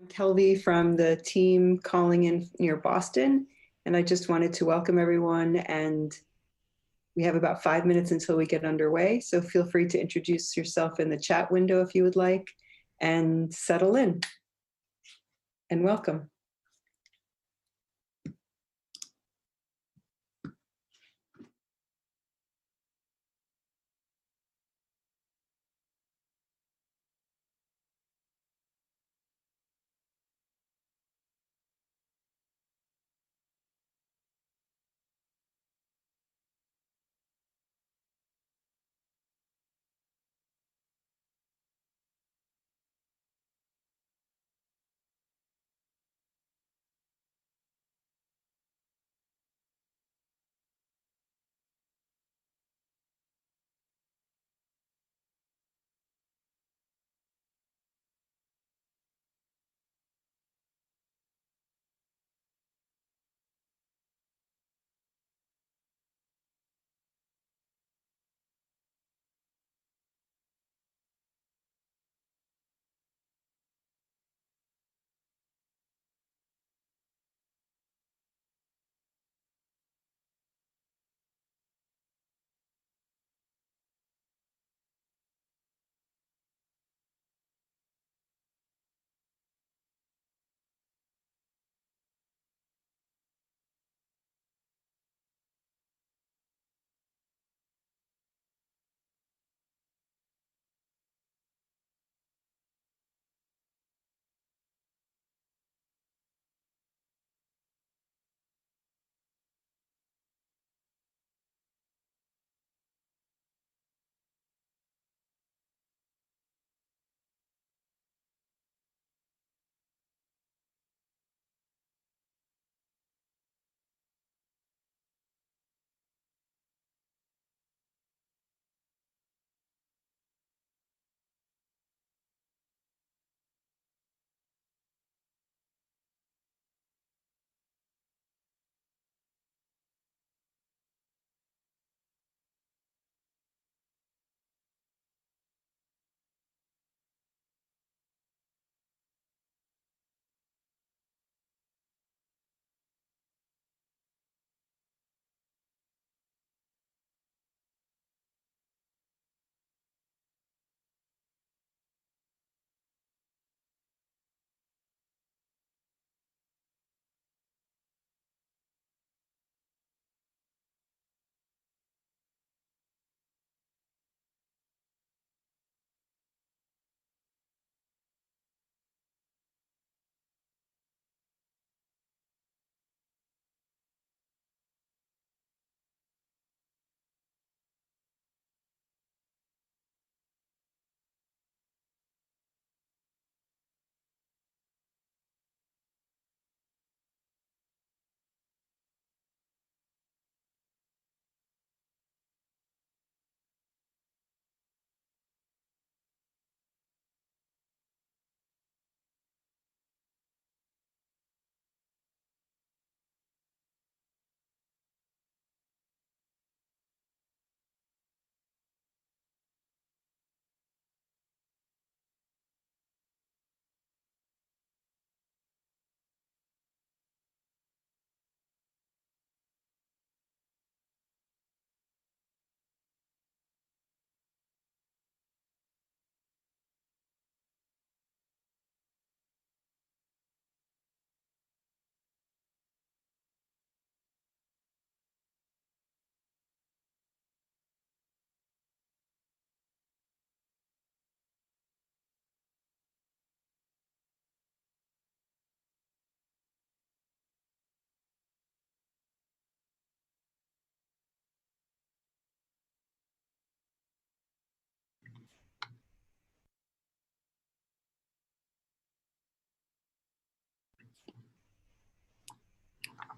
Kelby from the team calling in near Boston, and I just wanted to welcome everyone. And we have about 5 minutes until we get underway, so feel free to introduce yourself in the chat window if you would like, and settle in. And welcome.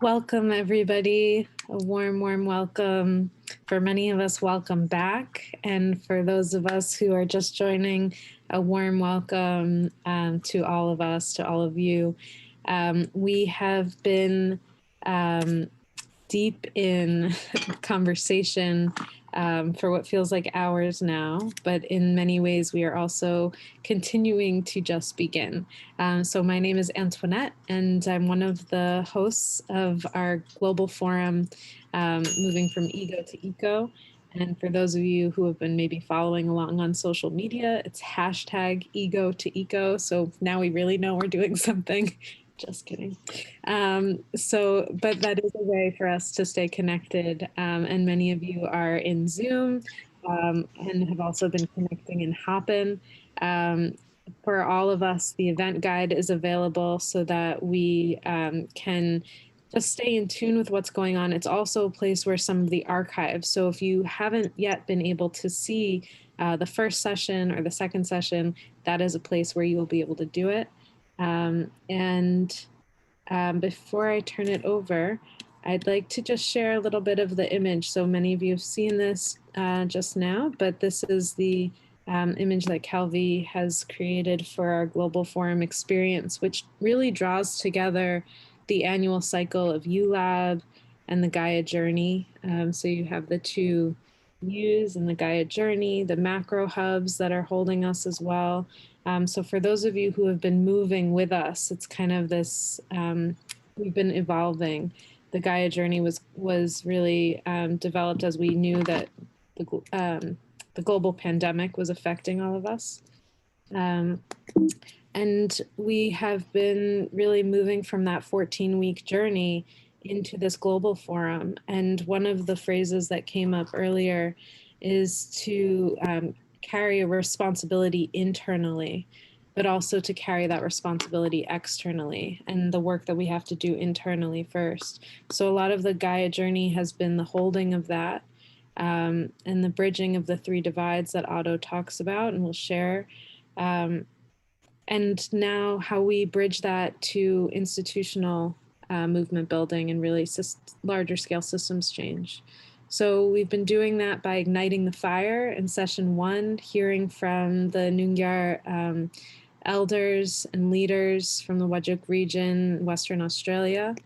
Welcome, everybody. A warm, warm welcome. For many of us, welcome back. And for those of us who are just joining, a warm welcome to all of us, to all of you. We have been deep in conversation for what feels like hours now, but in many ways we are also continuing to just begin. So my name is Antoinette, and I'm one of the hosts of our global forum, Moving from Ego to Eco. And for those of you who have been maybe following along on social media, it's hashtag ego to eco. So now we really know we're doing something. Just kidding. But that is a way for us to stay connected. And many of you are in Zoom and have also been connecting in Hopin. For all of us, the event guide is available so that we can just stay in tune with what's going on. It's also a place where some of the archives, so if you haven't yet been able to see the first session or the second session, that is a place where you will be able to do it. Before I turn it over, I'd like to just share a little bit of the image. So many of you have seen this just now, but this is the image that Calvi has created for our Global Forum experience, which really draws together the annual cycle of ULab and the Gaia Journey. So you have the two U's and the Gaia Journey, the macro hubs that are holding us as well. So for those of you who have been moving with us, it's kind of this, we've been evolving. The Gaia Journey was really developed as we knew that the global pandemic was affecting all of us. And we have been really moving from that 14-week journey into this global forum. And one of the phrases that came up earlier is to carry a responsibility internally, but also to carry that responsibility externally, and the work that we have to do internally first. So a lot of the Gaia Journey has been the holding of that and the bridging of the three divides that Otto talks about and will share. And now how we bridge that to institutional movement building and really larger scale systems change. So we've been doing that by igniting the fire in session 1, hearing from the Noongar elders and leaders from the Whadjuk region, Western Australia.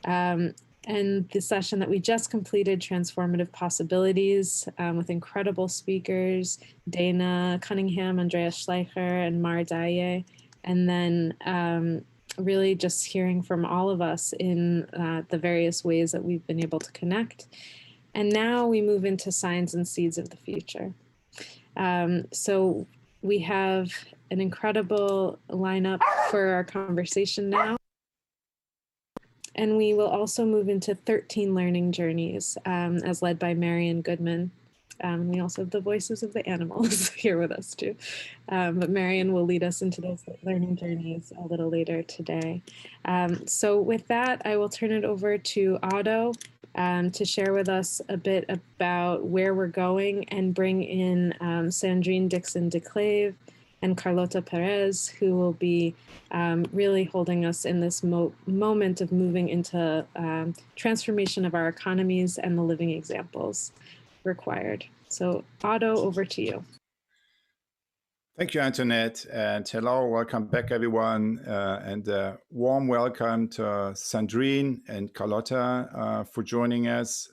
And the session that we just completed, Transformative Possibilities, with incredible speakers, Dana Cunningham, Andrea Schleicher, and Mar Daye. And then really just hearing from all of us in the various ways that we've been able to connect. And now we move into Signs and Seeds of the Future. So we have an incredible lineup for our conversation now. And we will also move into 13 learning journeys as led by Marian Goodman. We also have the voices of the animals here with us too. But Marian will lead us into those learning journeys a little later today. So with that, I will turn it over to Otto to share with us a bit about where we're going and bring in Sandrine Dixson-Decleve and Carlota Perez, who will be really holding us in this moment of moving into transformation of our economies and the living examples required. So Otto, over to you. Thank you, Antoinette, and hello, welcome back, everyone, and warm welcome to Sandrine and Carlota for joining us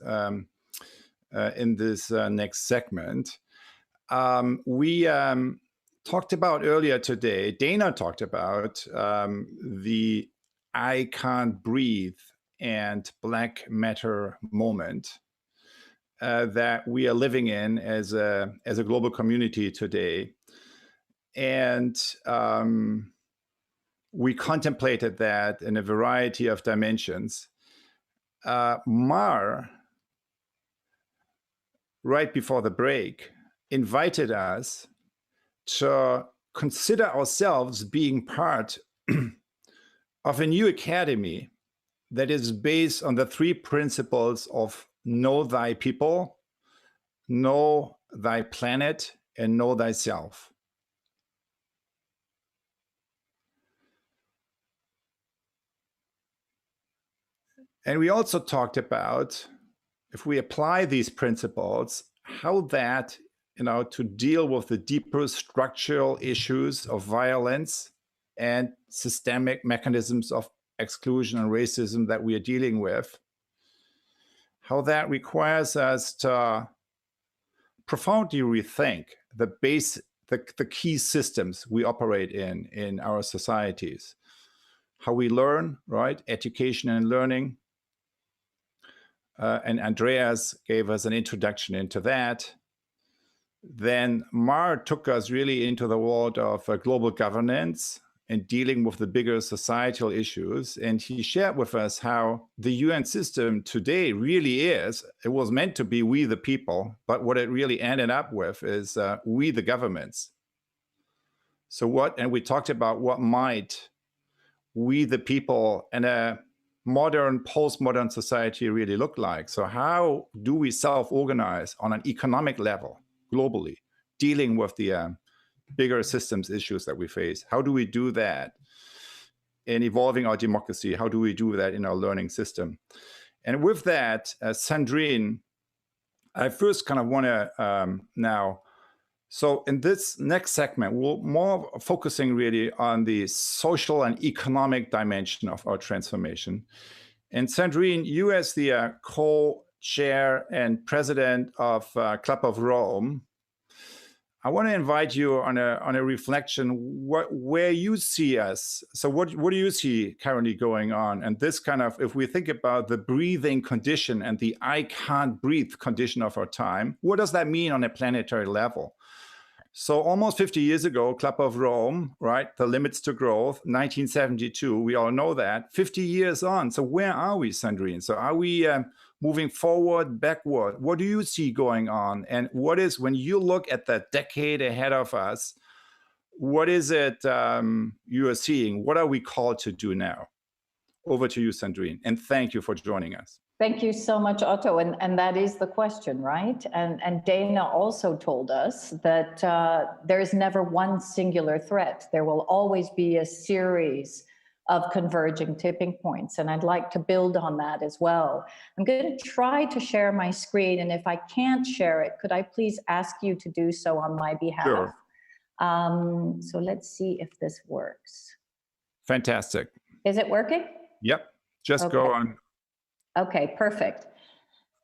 in this next segment. We talked about earlier today, Dana talked about the I can't breathe and Black Matter moment that we are living in as a global community today. And we contemplated that in a variety of dimensions. Mar, right before the break, invited us to consider ourselves being part of a new academy that is based on the 3 principles of know thy people, know thy planet, and know thyself. And we also talked about, if we apply these principles, how that, to deal with the deeper structural issues of violence and systemic mechanisms of exclusion and racism that we are dealing with, how that requires us to profoundly rethink the key systems we operate in our societies. How we learn, right? Education and learning. And Andreas gave us an introduction into that. Then Mar took us really into the world of global governance and dealing with the bigger societal issues. And he shared with us how the UN system today really is. It was meant to be we the people, but what it really ended up with is we the governments. So and we talked about what might we the people in a modern, postmodern society really look like. So how do we self-organize on an economic level globally, dealing with the bigger systems issues that we face? How do we do that in evolving our democracy? How do we do that in our learning system? And with that, Sandrine, I first kind of want to now, so in this next segment, we're more focusing really on the social and economic dimension of our transformation. And Sandrine, you as the co-chair and president of Club of Rome, I want to invite you on a reflection where you see us. So what do you see currently going on? And this kind of, if we think about the breathing condition and the I can't breathe condition of our time, what does that mean on a planetary level? So almost 50 years ago, Club of Rome, right? The limits to growth, 1972, we all know that. 50 years on, so where are we, Sandrine? So are we moving forward, backward? What do you see going on? And what is, when you look at the decade ahead of us, what is it you are seeing? What are we called to do now? Over to you, Sandrine, and thank you for joining us. Thank you so much, Otto. And that is the question, right? And Dana also told us that there is never one singular threat. There will always be a series of converging tipping points. And I'd like to build on that as well. I'm going to try to share my screen. And if I can't share it, could I please ask you to do so on my behalf? Sure. So let's see if this works. Fantastic. Is it working? Yep. Just go on. Okay, perfect.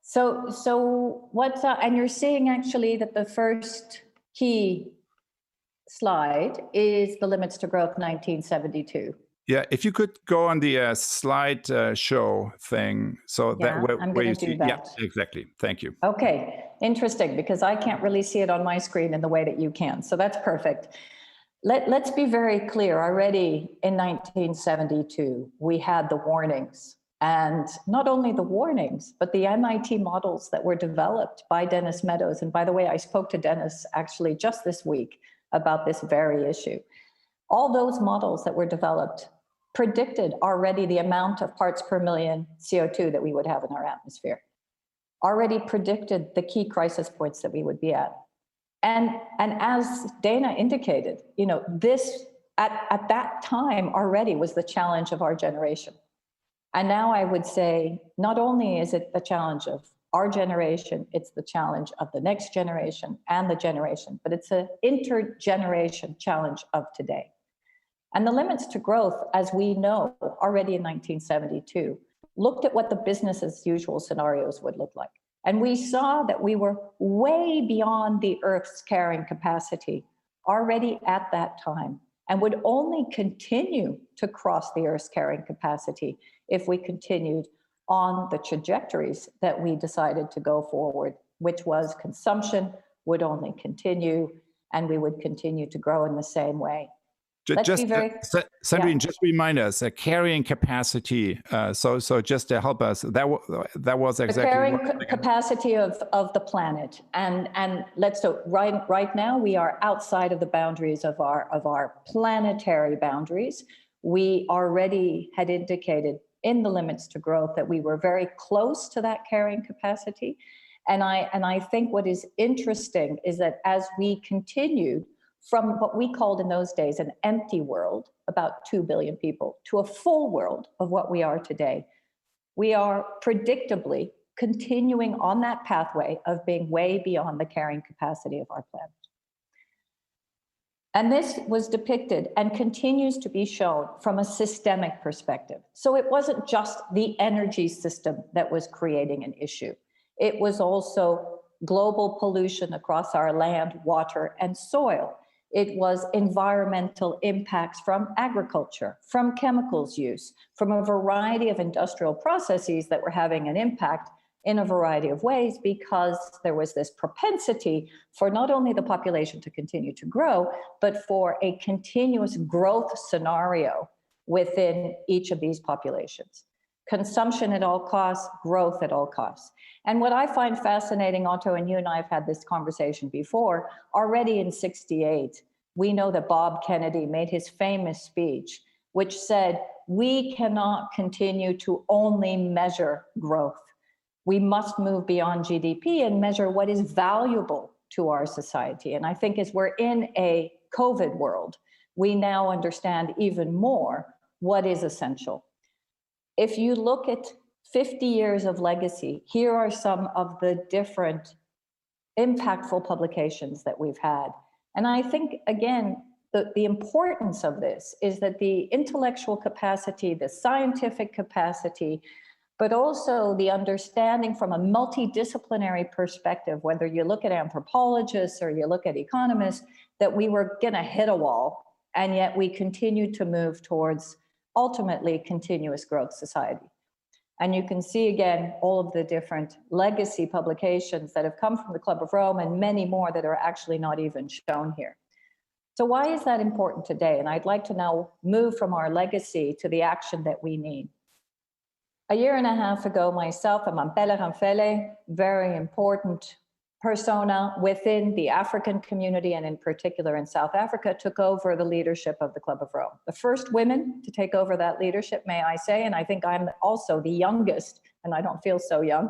So what's and you're seeing actually that the first key slide is the limits to growth 1972. Yeah, if you could go on the slide show thing, so yeah, that I'm going to do that. Yeah, exactly. Thank you. Okay, interesting, because I can't really see it on my screen in the way that you can. So that's perfect. Let's be very clear. Already in 1972, we had the warnings. And not only the warnings, but the MIT models that were developed by Dennis Meadows. And by the way, I spoke to Dennis actually just this week about this very issue. All those models that were developed predicted already the amount of parts per million CO2 that we would have in our atmosphere, already predicted the key crisis points that we would be at. And as Dana indicated, you know, this at that time already was the challenge of our generation. And now I would say, not only is it the challenge of our generation, it's the challenge of the next generation and the generation, but it's an intergeneration challenge of today. And the limits to growth, as we know already in 1972, looked at what the business as usual scenarios would look like. And we saw that we were way beyond the Earth's carrying capacity already at that time, and would only continue to cross the Earth's carrying capacity if we continued on the trajectories that we decided to go forward, which was consumption would only continue, and we would continue to grow in the same way. Sandrine, just remind us, a carrying capacity. So just to help us, that was exactly the carrying capacity of the planet. And right now we are outside of the boundaries of our planetary boundaries. We already had indicated in the limits to growth that we were very close to that carrying capacity. And I think what is interesting is that as we continued from what we called in those days an empty world, about 2 billion people, to a full world of what we are today, we are predictably continuing on that pathway of being way beyond the carrying capacity of our planet. And this was depicted and continues to be shown from a systemic perspective. So it wasn't just the energy system that was creating an issue. It was also global pollution across our land, water, and soil. It was environmental impacts from agriculture, from chemicals use, from a variety of industrial processes that were having an impact in a variety of ways, because there was this propensity for not only the population to continue to grow, but for a continuous growth scenario within each of these populations. Consumption at all costs, growth at all costs. And what I find fascinating, Otto, and you and I have had this conversation before, already in '68, we know that Bob Kennedy made his famous speech, which said, we cannot continue to only measure growth. We must move beyond GDP and measure what is valuable to our society. And I think as we're in a COVID world, we now understand even more what is essential. If you look at 50 years of legacy, here are some of the different impactful publications that we've had. And I think, again, the importance of this is that the intellectual capacity, the scientific capacity, but also the understanding from a multidisciplinary perspective, whether you look at anthropologists or you look at economists, that we were going to hit a wall, and yet we continue to move towards ultimately continuous growth society. And you can see again all of the different legacy publications that have come from the Club of Rome, and many more that are actually not even shown here. So why is that important today? And I'd like to now move from our legacy to the action that we need. A year and a half ago, myself and Mampela Ramphele, very important persona within the African community, and in particular in South Africa, took over the leadership of the Club of Rome. The first women to take over that leadership, may I say, and I think I'm also the youngest, and I don't feel so young,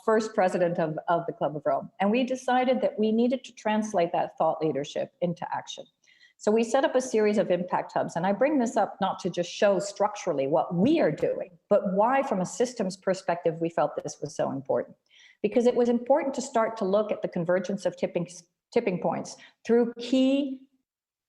first president of the Club of Rome. And we decided that we needed to translate that thought leadership into action. So we set up a series of impact hubs, and I bring this up not to just show structurally what we are doing, but why from a systems perspective we felt this was so important. Because it was important to start to look at the convergence of tipping points through key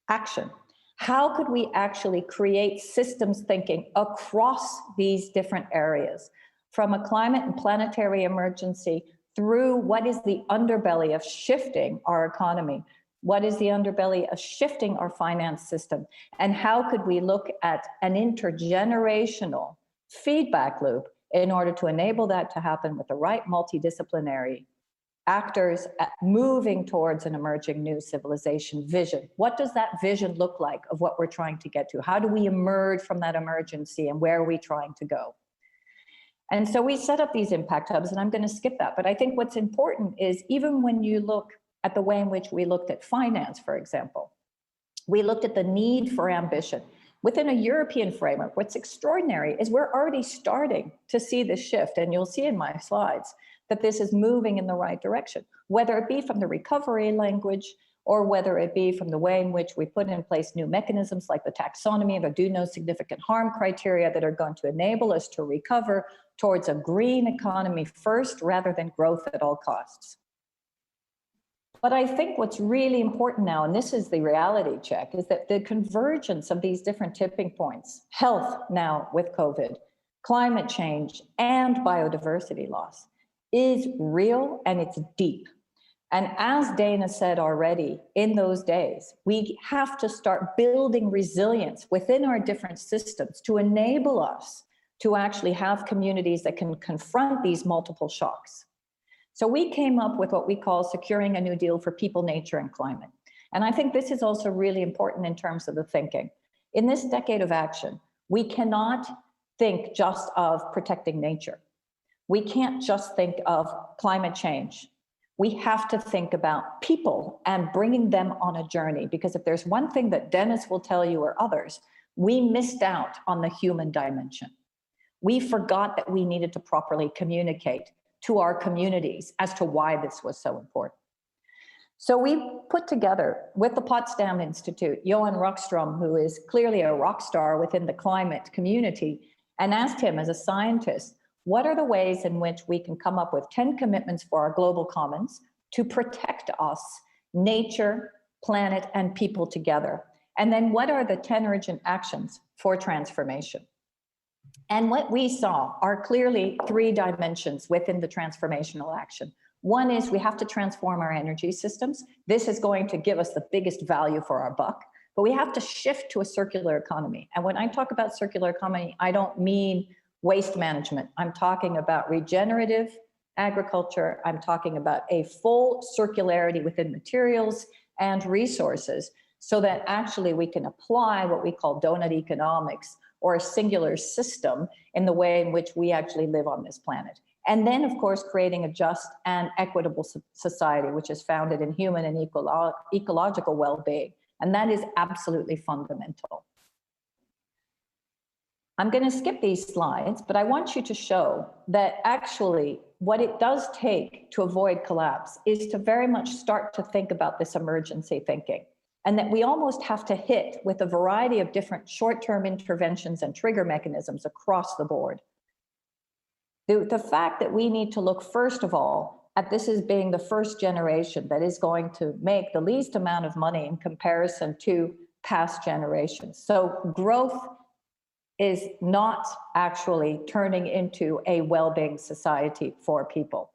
action. How could we actually create systems thinking across these different areas, from a climate and planetary emergency through what is the underbelly of shifting our economy? What is the underbelly of shifting our finance system? And how could we look at an intergenerational feedback loop in order to enable that to happen with the right multidisciplinary actors moving towards an emerging new civilization vision? What does that vision look like of what we're trying to get to? How do we emerge from that emergency, and where are we trying to go? And so we set up these impact hubs, and I'm going to skip that. But I think what's important is, even when you look at the way in which we looked at finance, for example, we looked at the need for ambition. Within a European framework, what's extraordinary is we're already starting to see this shift, and you'll see in my slides that this is moving in the right direction, whether it be from the recovery language, or whether it be from the way in which we put in place new mechanisms like the taxonomy, the do no significant harm criteria that are going to enable us to recover towards a green economy first, rather than growth at all costs. But I think what's really important now, and this is the reality check, is that the convergence of these different tipping points, health now with COVID, climate change, and biodiversity loss, is real, and it's deep. And as Dana said already, in those days, we have to start building resilience within our different systems to enable us to actually have communities that can confront these multiple shocks. So we came up with what we call securing a new deal for people, nature, and climate. And I think this is also really important in terms of the thinking. In this decade of action, we cannot think just of protecting nature. We can't just think of climate change. We have to think about people and bringing them on a journey, because if there's one thing that Dennis will tell you, or others, we missed out on the human dimension. We forgot that we needed to properly communicate to our communities as to why this was so important. So we put together with the Potsdam Institute, Johan Rockström, who is clearly a rock star within the climate community, and asked him as a scientist, what are the ways in which we can come up with 10 commitments for our global commons to protect us, nature, planet, and people together. And then what are the 10 urgent actions for transformation? And what we saw are clearly 3 dimensions within the transformational action. One is we have to transform our energy systems. This is going to give us the biggest value for our buck, but we have to shift to a circular economy. And when I talk about circular economy, I don't mean waste management. I'm talking about regenerative agriculture. I'm talking about a full circularity within materials and resources, so that actually we can apply what we call donut economics, or a singular system, in the way in which we actually live on this planet. And then, of course, creating a just and equitable society, which is founded in human and ecological well-being. And that is absolutely fundamental. I'm going to skip these slides, but I want you to show that actually what it does take to avoid collapse is to very much start to think about this emergency thinking, and that we almost have to hit with a variety of different short-term interventions and trigger mechanisms across the board. The fact that we need to look, first of all, at this as being the first generation that is going to make the least amount of money in comparison to past generations. So growth is not actually turning into a well-being society for people.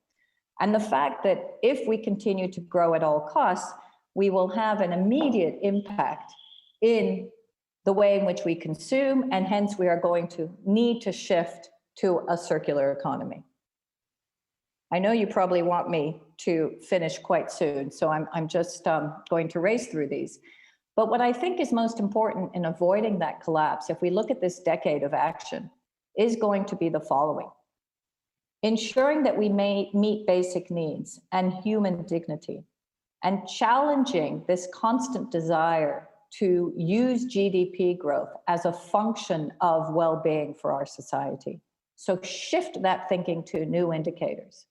And the fact that if we continue to grow at all costs, we will have an immediate impact in the way in which we consume, and hence we are going to need to shift to a circular economy. I know you probably want me to finish quite soon, so I'm just going to race through these. But what I think is most important in avoiding that collapse, if we look at this decade of action, is going to be the following. Ensuring that we may meet basic needs and human dignity, and challenging this constant desire to use GDP growth as a function of well-being for our society. So shift that thinking to new indicators.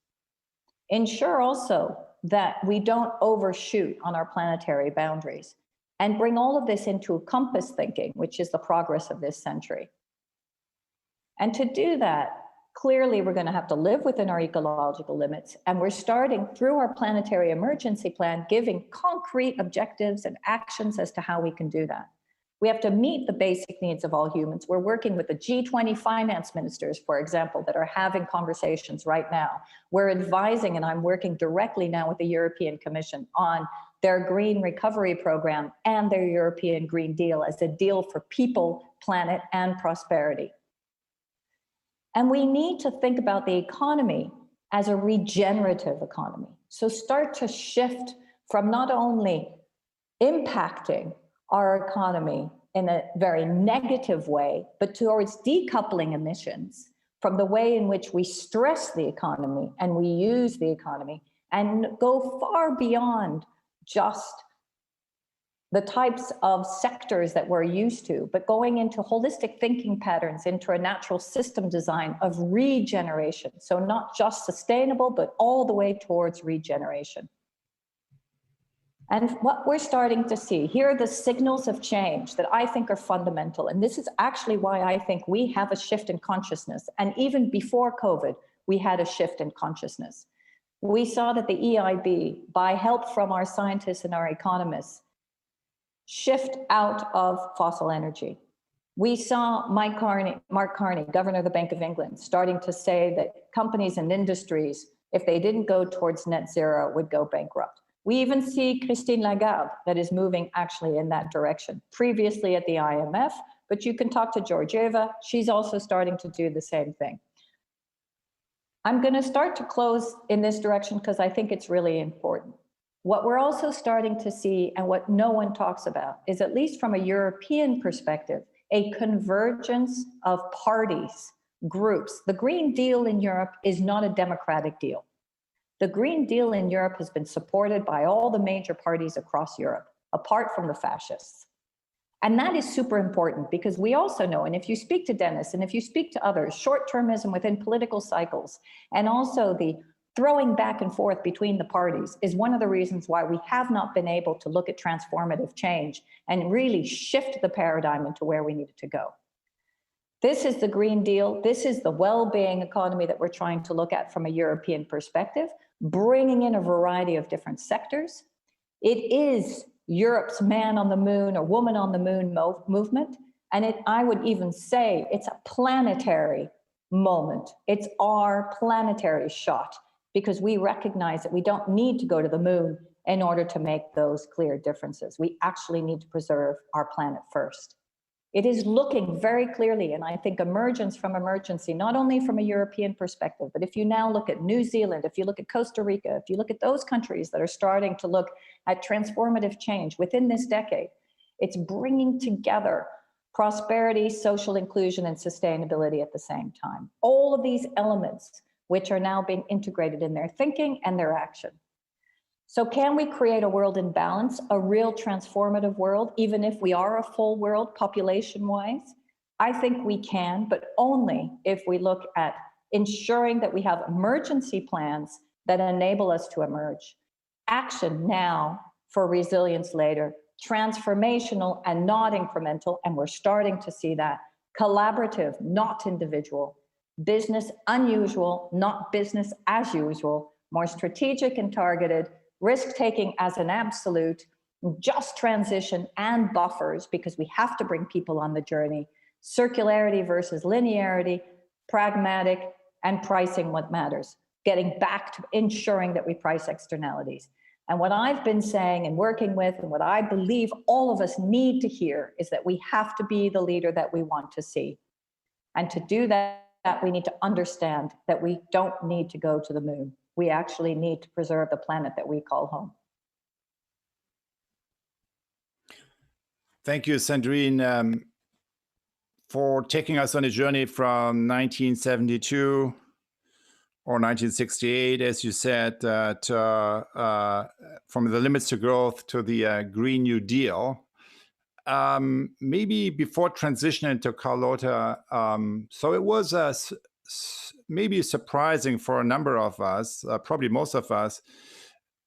Ensure also that we don't overshoot on our planetary boundaries, and bring all of this into compass thinking, which is the progress of this century. And to do that, clearly we're going to have to live within our ecological limits, and we're starting through our planetary emergency plan, giving concrete objectives and actions as to how we can do that. We have to meet the basic needs of all humans. We're working with the G20 finance ministers, for example, that are having conversations right now. We're advising, and I'm working directly now with the European Commission on their Green Recovery Program and their European Green Deal as a deal for people, planet, and prosperity. And we need to think about the economy as a regenerative economy. So start to shift from not only impacting our economy in a very negative way, but towards decoupling emissions from the way in which we stress the economy and we use the economy, and go far beyond just the types of sectors that we're used to, but going into holistic thinking patterns, into a natural system design of regeneration. So not just sustainable, but all the way towards regeneration. And what we're starting to see, here are the signals of change that I think are fundamental. And this is actually why I think we have a shift in consciousness. And even before COVID, we had a shift in consciousness. We saw that the EIB, by help from our scientists and our economists, shift out of fossil energy. We saw Mark Carney, Governor of the Bank of England, starting to say that companies and industries, if they didn't go towards net zero, would go bankrupt. We even see Christine Lagarde that is moving actually in that direction, previously at the IMF, but you can talk to Georgieva. She's also starting to do the same thing. I'm going to start to close in this direction because I think it's really important. What we're also starting to see, and what no one talks about, is, at least from a European perspective, a convergence of parties, groups. The Green Deal in Europe is not a democratic deal. The Green Deal in Europe has been supported by all the major parties across Europe, apart from the fascists. And that is super important, because we also know, and if you speak to Dennis, and if you speak to others, short-termism within political cycles, and also the throwing back and forth between the parties, is one of the reasons why we have not been able to look at transformative change and really shift the paradigm into where we needed to go. This is the Green Deal. This is the well-being economy that we're trying to look at from a European perspective, bringing in a variety of different sectors. It is Europe's man on the moon or woman on the moon movement. And I would even say it's a planetary moment. It's our planetary shot, because we recognize that we don't need to go to the moon in order to make those clear differences. We actually need to preserve our planet first. It is looking very clearly, and I think emergence from emergency, not only from a European perspective, but if you now look at New Zealand, if you look at Costa Rica, if you look at those countries that are starting to look at transformative change within this decade, it's bringing together prosperity, social inclusion, and sustainability at the same time. All of these elements which are now being integrated in their thinking and their action. So can we create a world in balance, a real transformative world, even if we are a full world population-wise? I think we can, but only if we look at ensuring that we have emergency plans that enable us to emerge. Action now for resilience later, transformational and not incremental, and we're starting to see that. Collaborative, not individual. Business unusual, not business as usual. More strategic and targeted. Risk-taking as an absolute, just transition and buffers, because we have to bring people on the journey. Circularity versus linearity, pragmatic, and pricing what matters. Getting back to ensuring that we price externalities. And what I've been saying and working with, and what I believe all of us need to hear, is that we have to be the leader that we want to see. And to do that, we need to understand that we don't need to go to the moon. We actually need to preserve the planet that we call home. Thank you, Sandrine, for taking us on a journey from 1972 or 1968, as you said, from the limits to growth to the Green New Deal. Maybe before transitioning to Carlota, so it was maybe surprising for a number of us, probably most of us,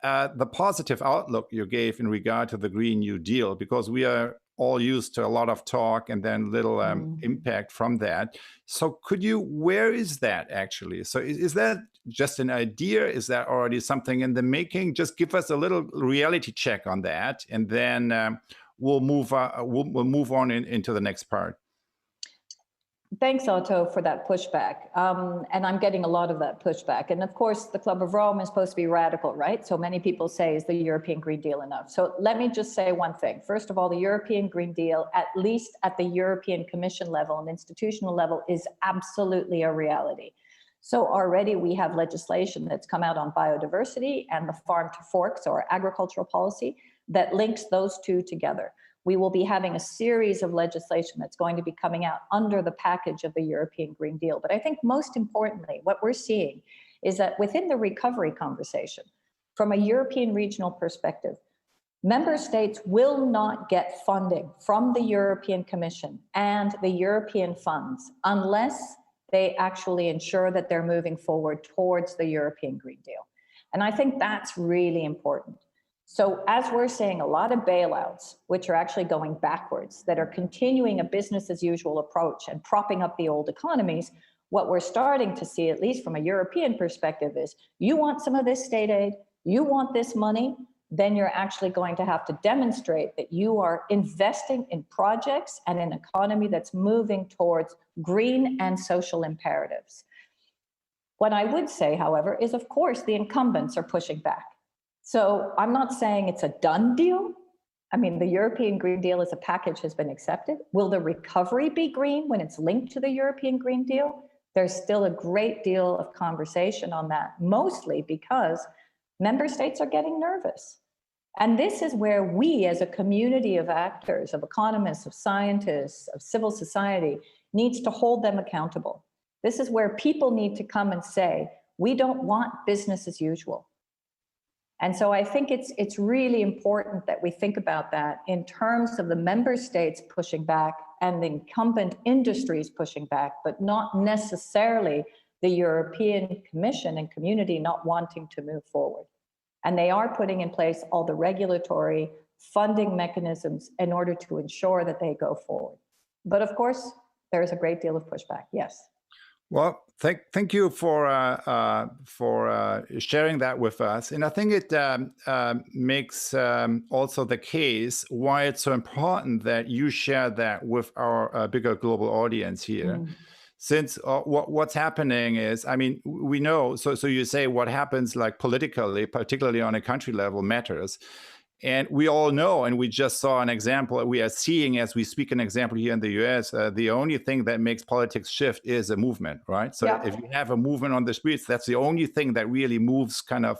the positive outlook you gave in regard to the Green New Deal, because we are all used to a lot of talk and then little impact from that. So where is that actually? So is that just an idea? Is that already something in the making? Just give us a little reality check on that, and then we'll move on into the next part. Thanks, Otto, for that pushback. And I'm getting a lot of that pushback. And of course, the Club of Rome is supposed to be radical, right? So many people say, is the European Green Deal enough? So let me just say one thing. First of all, the European Green Deal, at least at the European Commission level and institutional level, is absolutely a reality. So already we have legislation that's come out on biodiversity and the farm to fork, so our agricultural policy, that links those two together. We will be having a series of legislation that's going to be coming out under the package of the European Green Deal. But I think most importantly, what we're seeing is that within the recovery conversation, from a European regional perspective, member states will not get funding from the European Commission and the European funds unless they actually ensure that they're moving forward towards the European Green Deal. And I think that's really important. So as we're seeing a lot of bailouts, which are actually going backwards, that are continuing a business as usual approach and propping up the old economies, what we're starting to see, at least from a European perspective, is you want some of this state aid, you want this money, then you're actually going to have to demonstrate that you are investing in projects and an economy that's moving towards green and social imperatives. What I would say, however, is of course the incumbents are pushing back. So I'm not saying it's a done deal. I mean, the European Green Deal as a package has been accepted. Will the recovery be green when it's linked to the European Green Deal? There's still a great deal of conversation on that, mostly because member states are getting nervous. And this is where we as a community of actors, of economists, of scientists, of civil society, needs to hold them accountable. This is where people need to come and say, we don't want business as usual. And so I think it's really important that we think about that in terms of the member states pushing back and the incumbent industries pushing back, but not necessarily the European Commission and community not wanting to move forward. And they are putting in place all the regulatory funding mechanisms in order to ensure that they go forward. But of course, there is a great deal of pushback, yes. Well, thank you for sharing that with us, and I think it makes also the case why it's so important that you share that with our bigger global audience here. Since what's happening is, I mean, we know. So you say what happens like politically, particularly on a country level, matters. And we all know, and we just saw an example, we are seeing as we speak an example here in the US, the only thing that makes politics shift is a movement, right? So if you have a movement on the streets, that's the only thing that really moves kind of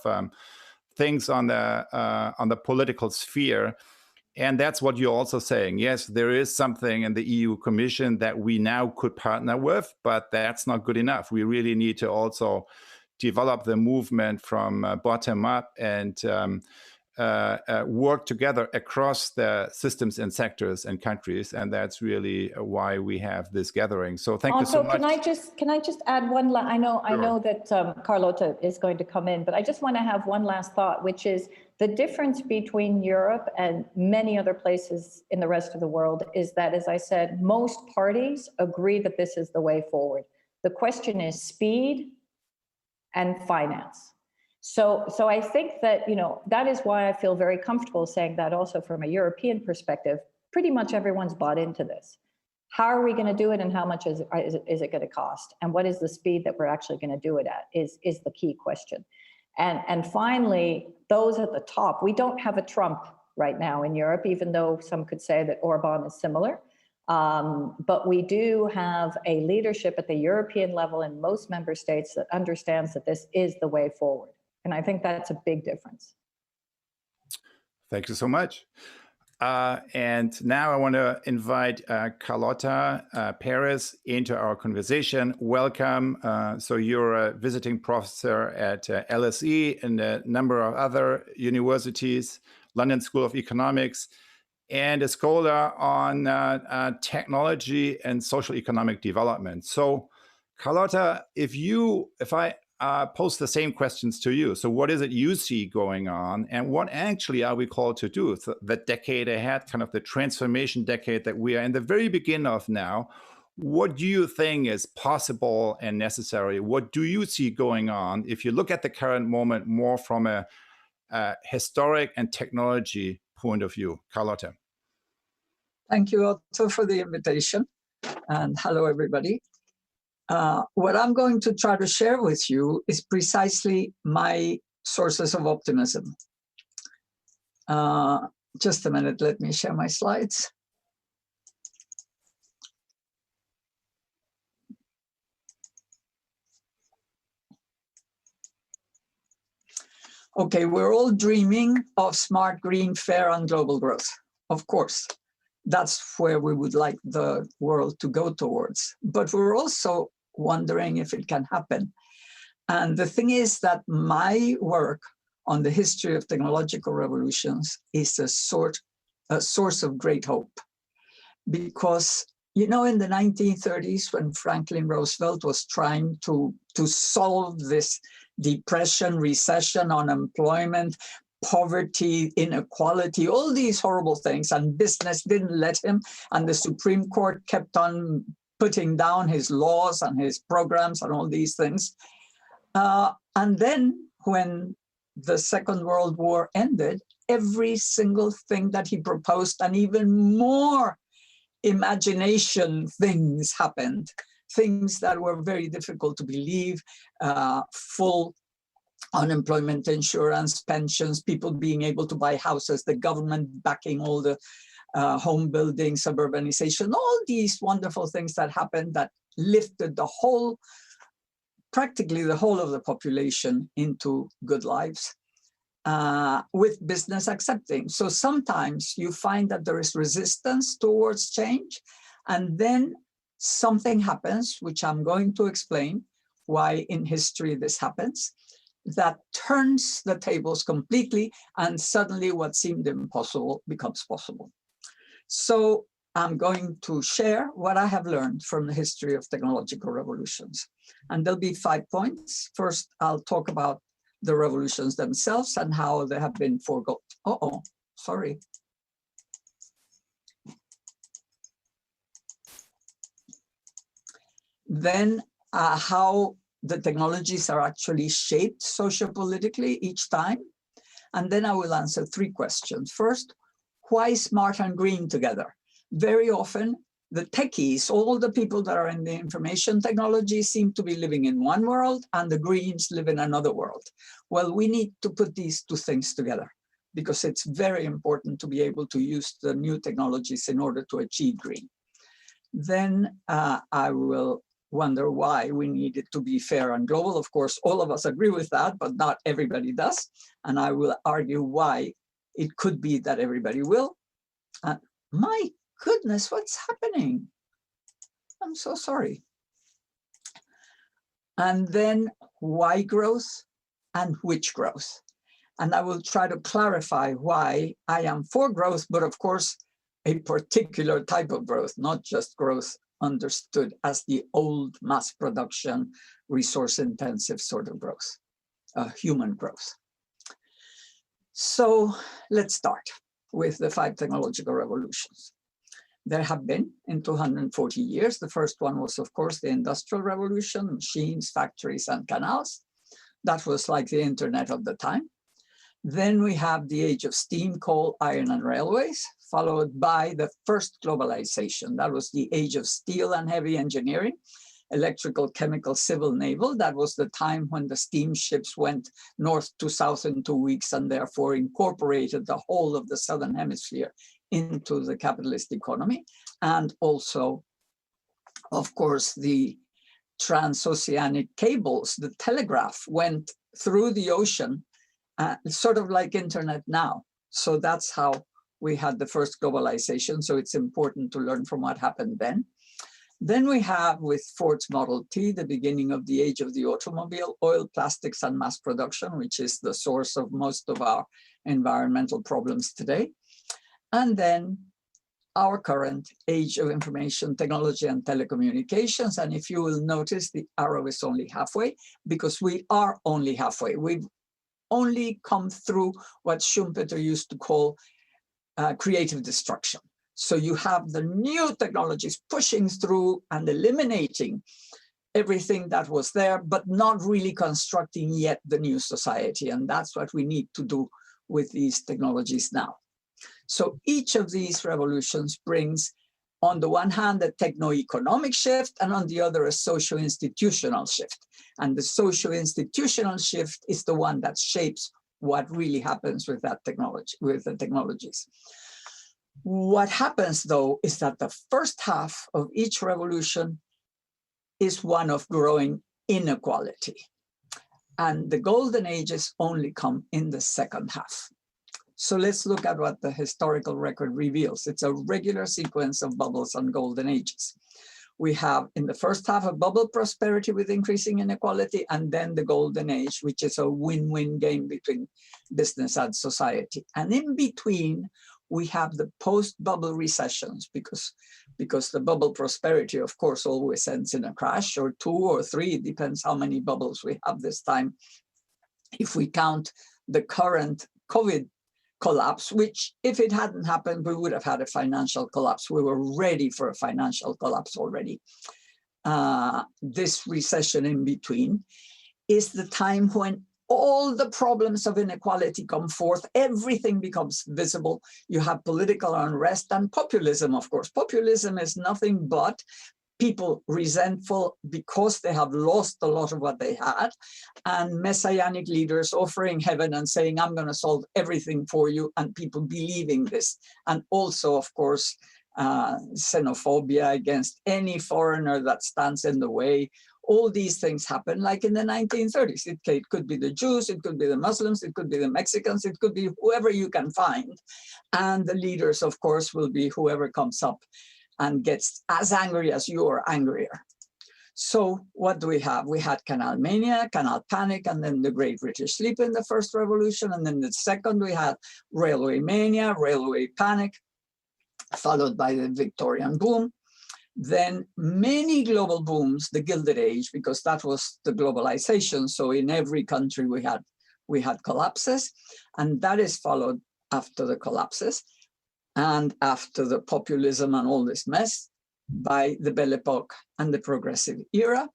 things on the political sphere. And that's what you're also saying. Yes, there is something in the EU Commission that we now could partner with, but that's not good enough. We really need to also develop the movement from bottom up and work together across the systems and sectors and countries, and that's really why we have this gathering. So thank you so much. Can I just add one? I know that Carlota is going to come in, but I just want to have one last thought, which is the difference between Europe and many other places in the rest of the world is that, as I said, most parties agree that this is the way forward. The question is speed and finance. So I think that, that is why I feel very comfortable saying that also from a European perspective, pretty much everyone's bought into this. How are we going to do it, and how much is it going to cost? And what is the speed that we're actually going to do it at is the key question. And finally, those at the top, we don't have a Trump right now in Europe, even though some could say that Orban is similar. But we do have a leadership at the European level in most member states that understands that this is the way forward. And I think that's a big difference. Thank you so much. And now I want to invite Carlota Perez into our conversation. Welcome. So you're a visiting professor at LSE and a number of other universities, London School of Economics, and a scholar on technology and social economic development. So Carlota, if I pose the same questions to you. So what is it you see going on, and what actually are we called to do? So the decade ahead, kind of the transformation decade that we are in the very beginning of now, what do you think is possible and necessary? What do you see going on if you look at the current moment more from a historic and technology point of view? Carlota. Thank you, Otto, for the invitation, and hello, everybody. What I'm going to try to share with you is precisely my sources of optimism. Just a minute, let me share my slides. Okay, we're all dreaming of smart, green, fair, and global growth. Of course, that's where we would like the world to go towards. But we're also wondering if it can happen. And the thing is that my work on the history of technological revolutions is a source of great hope. Because, in the 1930s, when Franklin Roosevelt was trying to solve this depression, recession, unemployment, poverty, inequality, all these horrible things, and business didn't let him, and the Supreme Court kept on putting down his laws and his programs and all these things. And then when the Second World War ended, every single thing that he proposed and even more imagination things happened, things that were very difficult to believe, full unemployment insurance, pensions, people being able to buy houses, the government backing all the home building, suburbanization, all these wonderful things that happened that lifted practically the whole of the population into good lives, with business accepting. So sometimes you find that there is resistance towards change, and then something happens, which I'm going to explain why in history this happens, that turns the tables completely, and suddenly what seemed impossible becomes possible. So I'm going to share what I have learned from the history of technological revolutions. And there'll be 5 points. First, I'll talk about the revolutions themselves and how they have been forgotten. Sorry. Then how the technologies are actually shaped sociopolitically each time. And then I will answer 3 questions. First, why smart and green together? Very often, the techies, all the people that are in the information technology seem to be living in one world and the greens live in another world. Well, we need to put these 2 things together because it's very important to be able to use the new technologies in order to achieve green. Then I will wonder why we need it to be fair and global. Of course, all of us agree with that, but not everybody does. And I will argue why it could be that everybody will. My goodness, what's happening? I'm so sorry. And then why growth and which growth? And I will try to clarify why I am for growth, but of course, a particular type of growth, not just growth understood as the old mass production, resource intensive sort of growth, human growth. So let's start with the 5 technological revolutions. There have been in 240 years. The first one was, of course, the Industrial Revolution, machines, factories, and canals. That was like the internet of the time. Then we have the age of steam, coal, iron, and railways, followed by the first globalization. That was the age of steel and heavy engineering, electrical, chemical, civil, naval. That was the time when the steamships went north to south in 2 weeks and therefore incorporated the whole of the Southern Hemisphere into the capitalist economy. And also, of course, the transoceanic cables, the telegraph went through the ocean, sort of like internet now. So that's how we had the first globalization. So it's important to learn from what happened then. Then we have, with Ford's Model T, the beginning of the age of the automobile, oil, plastics, and mass production, which is the source of most of our environmental problems today. And then our current age of information technology and telecommunications. And if you will notice, the arrow is only halfway, because we are only halfway. We've only come through what Schumpeter used to call creative destruction. So you have the new technologies pushing through and eliminating everything that was there, but not really constructing yet the new society. And that's what we need to do with these technologies now. So each of these revolutions brings, on the one hand, a techno-economic shift, and on the other, a socio-institutional shift. And the socio-institutional shift is the one that shapes what really happens with that technology, with the technologies. What happens, though, is that the first half of each revolution is one of growing inequality. And the golden ages only come in the second half. So let's look at what the historical record reveals. It's a regular sequence of bubbles and golden ages. We have in the first half of bubble prosperity with increasing inequality, and then the golden age, which is a win-win game between business and society. And in between, we have the post-bubble recessions, because the bubble prosperity, of course, always ends in a crash, or 2 or 3, it depends how many bubbles we have this time. If we count the current COVID collapse, which if it hadn't happened, we would have had a financial collapse. We were ready for a financial collapse already. This recession in between is the time when all the problems of inequality come forth. Everything becomes visible. You have political unrest and populism, of course. Populism is nothing but people resentful because they have lost a lot of what they had, and messianic leaders offering heaven and saying, I'm going to solve everything for you, and people believing this. And also, of course, xenophobia against any foreigner that stands in the way. All these things happen like in the 1930s. It could be the Jews, it could be the Muslims, it could be the Mexicans, it could be whoever you can find. And the leaders, of course, will be whoever comes up and gets as angry as you or angrier. So what do we have? We had canal mania, canal panic, and then the Great British Sleep in the first revolution. And then the second, we had railway mania, railway panic, followed by the Victorian boom. Then many global booms, the Gilded Age, because that was the globalization. So in every country we had collapses, and that is followed after the collapses and after the populism and all this mess by the Belle Epoque and the progressive era.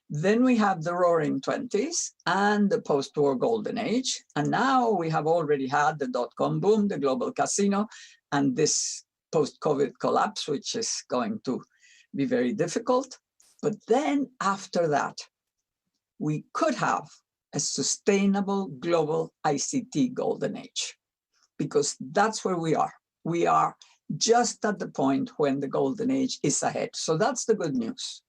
Then we have the roaring 20s and the post-war golden age. And now we have already had the dot-com boom, the global casino, and this post-COVID collapse, which is going to be very difficult. But then after that, we could have a sustainable global ICT golden age, because that's where we are. We are just at the point when the golden age is ahead. So that's the good news.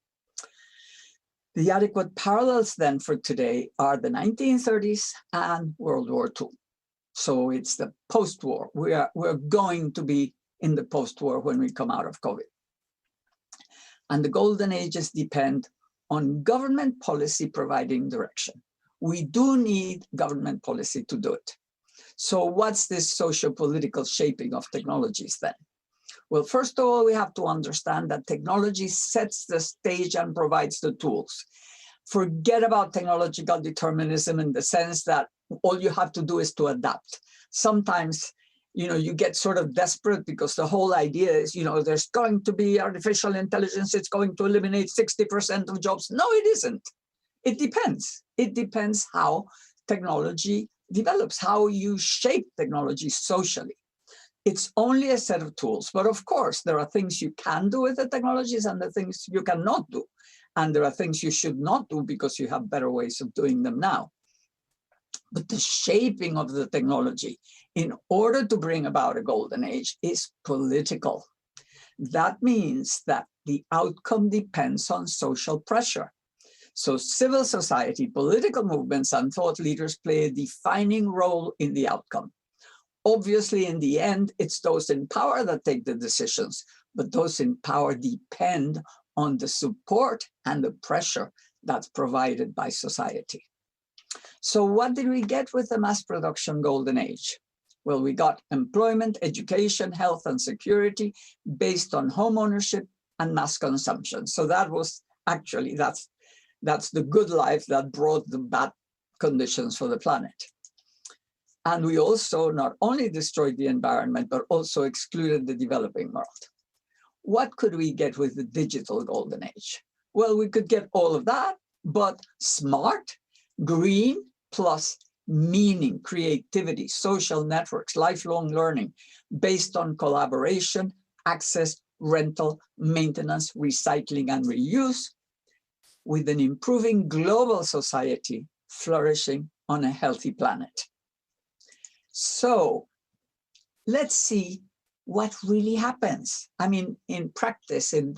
The adequate parallels then for today are the 1930s and World War II. So it's the post-war. We're going to be in the post-war when we come out of COVID. And the golden ages depend on government policy providing direction. We do need government policy to do it. So what's this socio-political shaping of technologies then? Well, first of all, we have to understand that technology sets the stage and provides the tools. Forget about technological determinism in the sense that all you have to do is to adapt. Sometimes, you get sort of desperate because the whole idea is, there's going to be artificial intelligence, it's going to eliminate 60% of jobs. No, it isn't. It depends. It depends how technology develops, how you shape technology socially. It's only a set of tools, but of course, there are things you can do with the technologies and the things you cannot do. And there are things you should not do because you have better ways of doing them now. But the shaping of the technology in order to bring about a golden age is political. That means that the outcome depends on social pressure. So civil society, political movements, and thought leaders play a defining role in the outcome. Obviously, in the end, it's those in power that take the decisions, but those in power depend on the support and the pressure that's provided by society. So what did we get with the mass production golden age? Well, we got employment, education, health, and security based on home ownership and mass consumption. So that was actually, that's the good life that brought the bad conditions for the planet. And we also not only destroyed the environment, but also excluded the developing world. What could we get with the digital golden age? Well, we could get all of that, but smart, green, plus meaning, creativity, social networks, lifelong learning, based on collaboration, access, rental, maintenance, recycling, and reuse, with an improving global society flourishing on a healthy planet. So let's see what really happens. I mean, in practice, in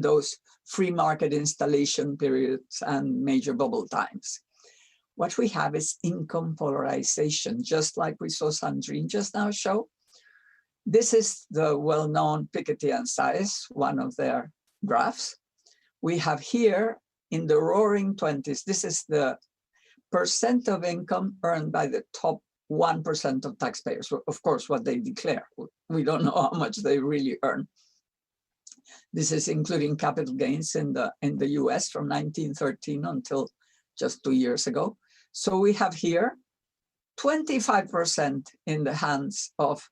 those free market installation periods and major bubble times. What we have is income polarization, just like we saw Sandrine just now show. This is the well-known Piketty and Sayers, one of their graphs. We have here in the roaring 20s, this is the percent of income earned by the top 1% of taxpayers. Of course, what they declare. We don't know how much they really earn. This is including capital gains in the US from 1913 until just 2 years ago. So we have here 25% in the hands of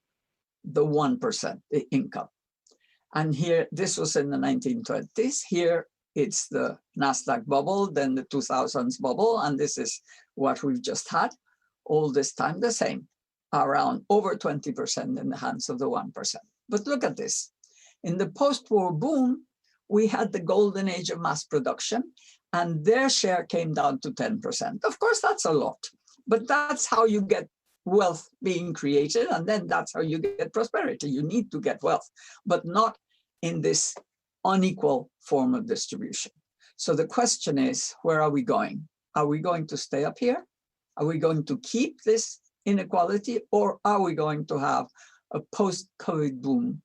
the 1%, the income. And here, this was in the 1920s. Here, it's the NASDAQ bubble, then the 2000s bubble, and this is what we've just had. All this time the same, around over 20% in the hands of the 1%. But look at this. In the post-war boom, we had the golden age of mass production, and their share came down to 10%. Of course, that's a lot, but that's how you get wealth being created, and then that's how you get prosperity. You need to get wealth, but not in this unequal form of distribution. So the question is, where are we going? Are we going to stay up here? Are we going to keep this inequality, or are we going to have a post-COVID boom,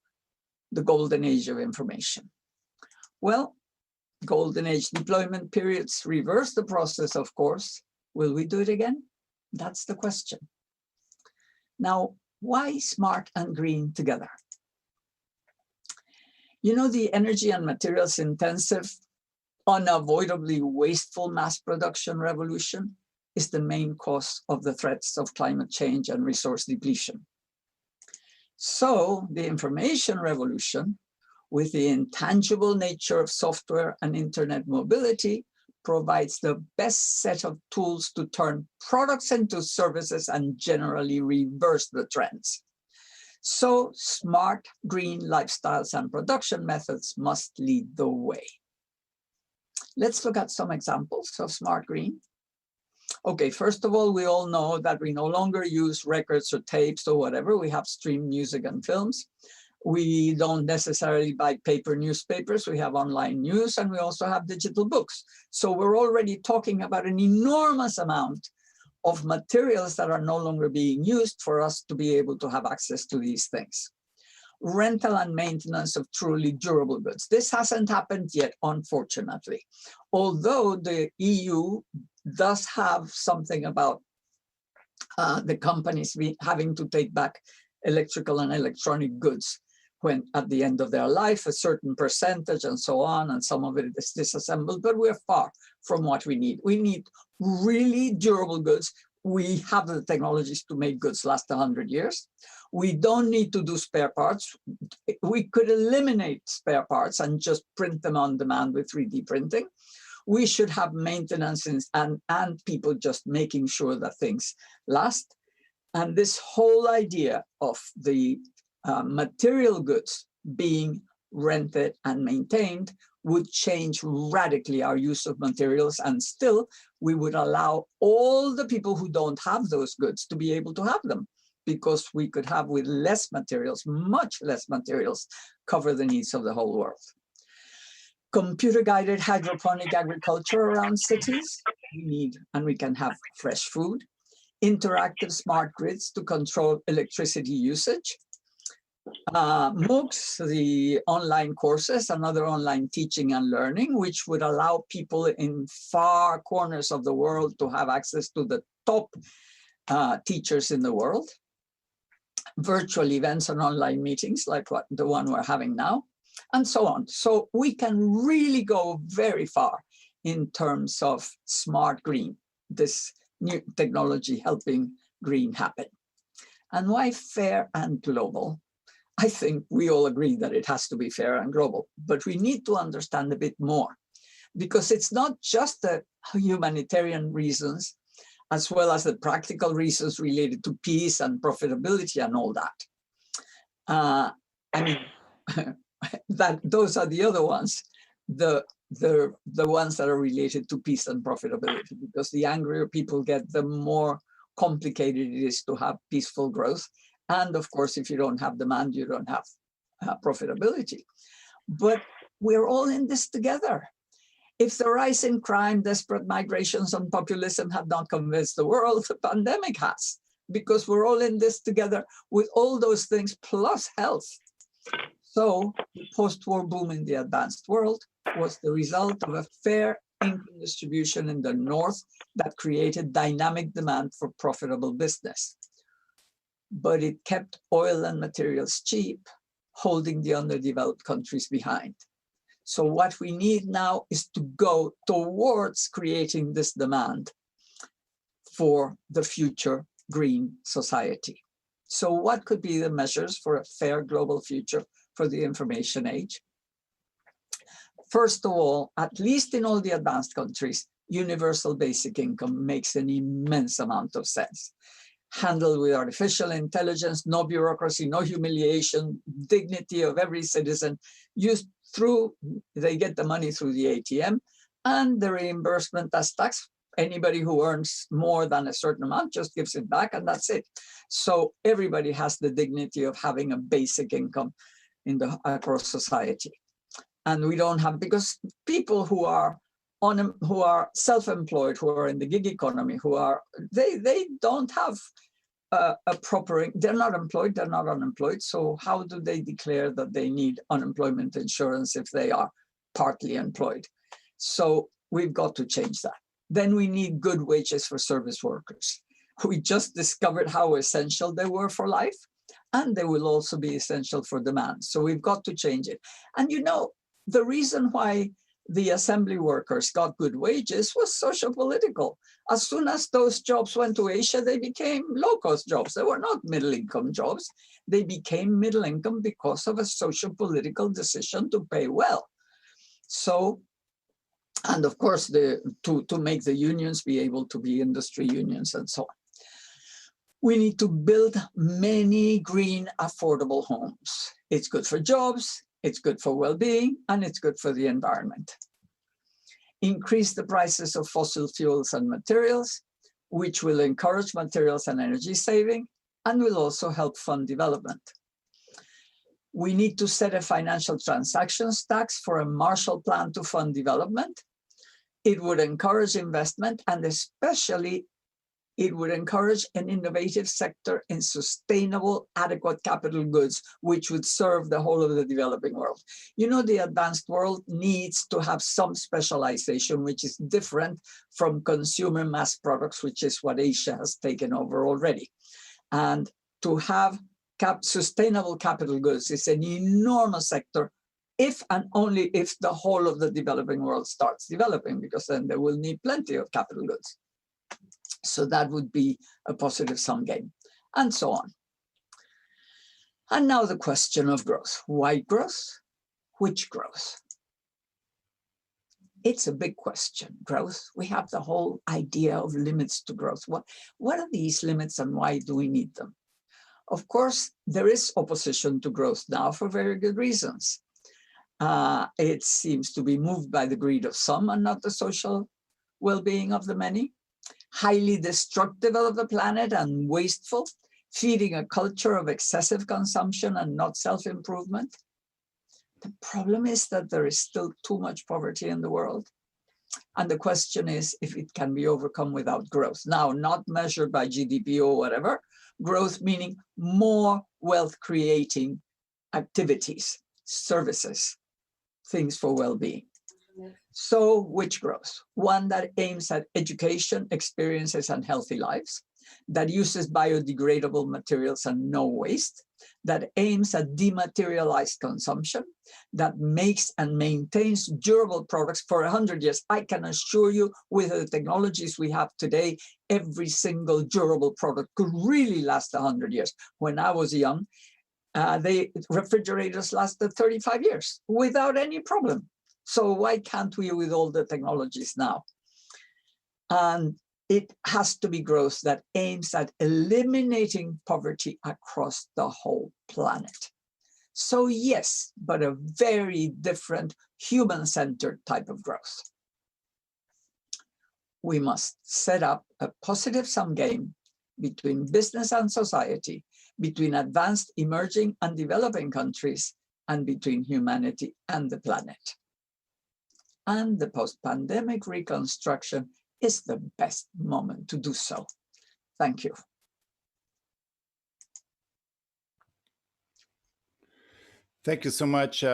the golden age of information? Well, golden age deployment periods reverse the process, of course. Will we do it again? That's the question. Now, why smart and green together? The energy and materials intensive, unavoidably wasteful mass production revolution is the main cause of the threats of climate change and resource depletion. So the information revolution, with the intangible nature of software and internet mobility, provides the best set of tools to turn products into services and generally reverse the trends. So smart green lifestyles and production methods must lead the way. Let's look at some examples of smart green. Okay, first of all, we all know that we no longer use records or tapes or whatever. We have streamed music and films. We don't necessarily buy paper newspapers. We have online news, and we also have digital books. So we're already talking about an enormous amount of materials that are no longer being used for us to be able to have access to these things. Rental and maintenance of truly durable goods. This hasn't happened yet, unfortunately. Although the EU does have something about the companies having to take back electrical and electronic goods when at the end of their life, a certain percentage and so on, and some of it is disassembled, but we're far from what we need. We need really durable goods. We have the technologies to make goods last 100 years. We don't need to do spare parts. We could eliminate spare parts and just print them on demand with 3D printing. We should have maintenance and people just making sure that things last. And this whole idea of the material goods being rented and maintained would change radically our use of materials, and still we would allow all the people who don't have those goods to be able to have them, because we could have, with less materials, much less materials, cover the needs of the whole world. Computer-guided hydroponic agriculture around cities. We need, and we can have fresh food. Interactive smart grids to control electricity usage. MOOCs, the online courses, and other online teaching and learning, which would allow people in far corners of the world to have access to the top teachers in the world. Virtual events and online meetings like the one we're having now, and so on. So we can really go very far in terms of smart green, this new technology helping green happen. And why fair and global? I think we all agree that it has to be fair and global, but we need to understand a bit more, because it's not just the humanitarian reasons, as well as the practical reasons related to peace and profitability and all that. I mean, those are the other ones, the ones that are related to peace and profitability, because the angrier people get, the more complicated it is to have peaceful growth. And of course, if you don't have demand, you don't have profitability. But we're all in this together. If the rise in crime, desperate migrations, and populism have not convinced the world, the pandemic has, because we're all in this together with all those things plus health. So the post-war boom in the advanced world was the result of a fair income distribution in the North that created dynamic demand for profitable business. But it kept oil and materials cheap, holding the underdeveloped countries behind. So what we need now is to go towards creating this demand for the future green society. So what could be the measures for a fair global future for the information age? First of all, at least in all the advanced countries, universal basic income makes an immense amount of sense. Handled with artificial intelligence, no bureaucracy, no humiliation, dignity of every citizen, used through, they get the money through the ATM, and the reimbursement as tax. Anybody who earns more than a certain amount just gives it back, and that's it. So everybody has the dignity of having a basic income in the across society. And we don't have, because people who are self-employed, who are in the gig economy, they don't have a proper, they're not employed, they're not unemployed. So how do they declare that they need unemployment insurance if they are partly employed? So we've got to change that. Then we need good wages for service workers. We just discovered how essential they were for life, and they will also be essential for demand. So we've got to change it. And you know, the reason why the assembly workers got good wages was socio-political. As soon as those jobs went to Asia, they became low-cost jobs. They were not middle-income jobs. They became middle-income because of a socio-political decision to pay well. So And of course, to make the unions be able to be industry unions and so on. We need to build many green, affordable homes. It's good for jobs, it's good for well-being, and it's good for the environment. Increase the prices of fossil fuels and materials, which will encourage materials and energy saving, and will also help fund development. We need to set a financial transactions tax for a Marshall Plan to fund development. It would encourage investment, and especially it would encourage an innovative sector in sustainable, adequate capital goods, which would serve the whole of the developing world. You know, the advanced world needs to have some specialization, which is different from consumer mass products, which is what Asia has taken over already. And to have sustainable capital goods is an enormous sector, if and only if the whole of the developing world starts developing, because then they will need plenty of capital goods. So that would be a positive sum game, and so on. And now the question of growth. Why growth? Which growth? It's a big question, growth. We have the whole idea of limits to growth. What are these limits and why do we need them? Of course, there is opposition to growth now for very good reasons. It seems to be moved by the greed of some and not the social well-being of the many. Highly destructive of the planet and wasteful, feeding a culture of excessive consumption and not self-improvement. The problem is that there is still too much poverty in the world. And the question is if it can be overcome without growth. Now, not measured by GDP or whatever, growth meaning more wealth creating activities, services, things for well-being. So which growth? One that aims at education, experiences, and healthy lives, that uses biodegradable materials and no waste, that aims at dematerialized consumption, that makes and maintains durable products for 100 years. I can assure you, with the technologies we have today, every single durable product could really last 100 years. When I was young, the refrigerators lasted 35 years without any problem. So why can't we with all the technologies now? And it has to be growth that aims at eliminating poverty across the whole planet. So yes, but a very different human-centered type of growth. We must set up a positive sum game between business and society, between advanced, emerging, and developing countries, and between humanity and the planet. And the post-pandemic reconstruction is the best moment to do so. Thank you. Thank you so much,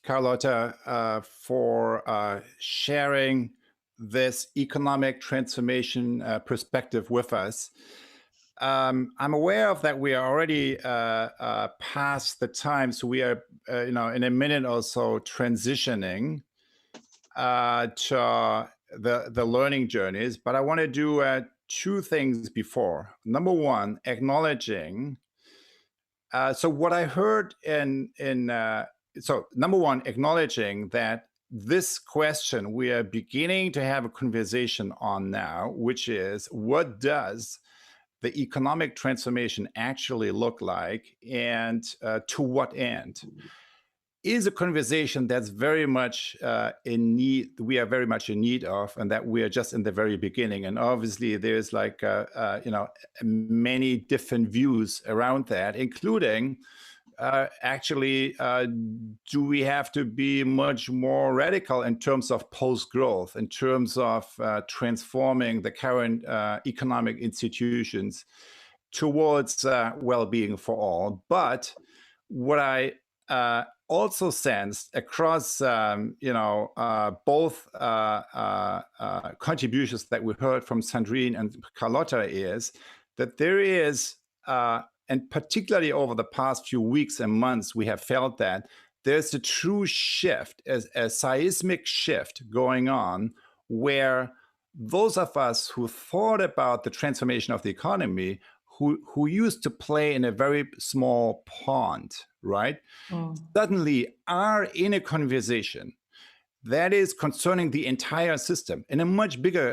Carlota, for sharing this economic transformation perspective with us. I'm aware of that we are already past the time, so we are, in a minute or so transitioning to the learning journeys. But I want to do two things before. Number one, acknowledging. So what I heard so number one, acknowledging that this question we are beginning to have a conversation on now, which is what does the economic transformation actually look like, and to what end, is a conversation that's very much in need. We are very much in need of, and that we are just in the very beginning. And obviously, there's like many different views around that, including do we have to be much more radical in terms of post-growth, in terms of transforming the current economic institutions towards well-being for all? But what I also sensed across both contributions that we heard from Sandrine and Carlota is that there is, and particularly over the past few weeks and months, we have felt that there's a true shift, a seismic shift going on, where those of us who thought about the transformation of the economy, who used to play in a very small pond, right? Suddenly are in a conversation that is concerning the entire system in a much bigger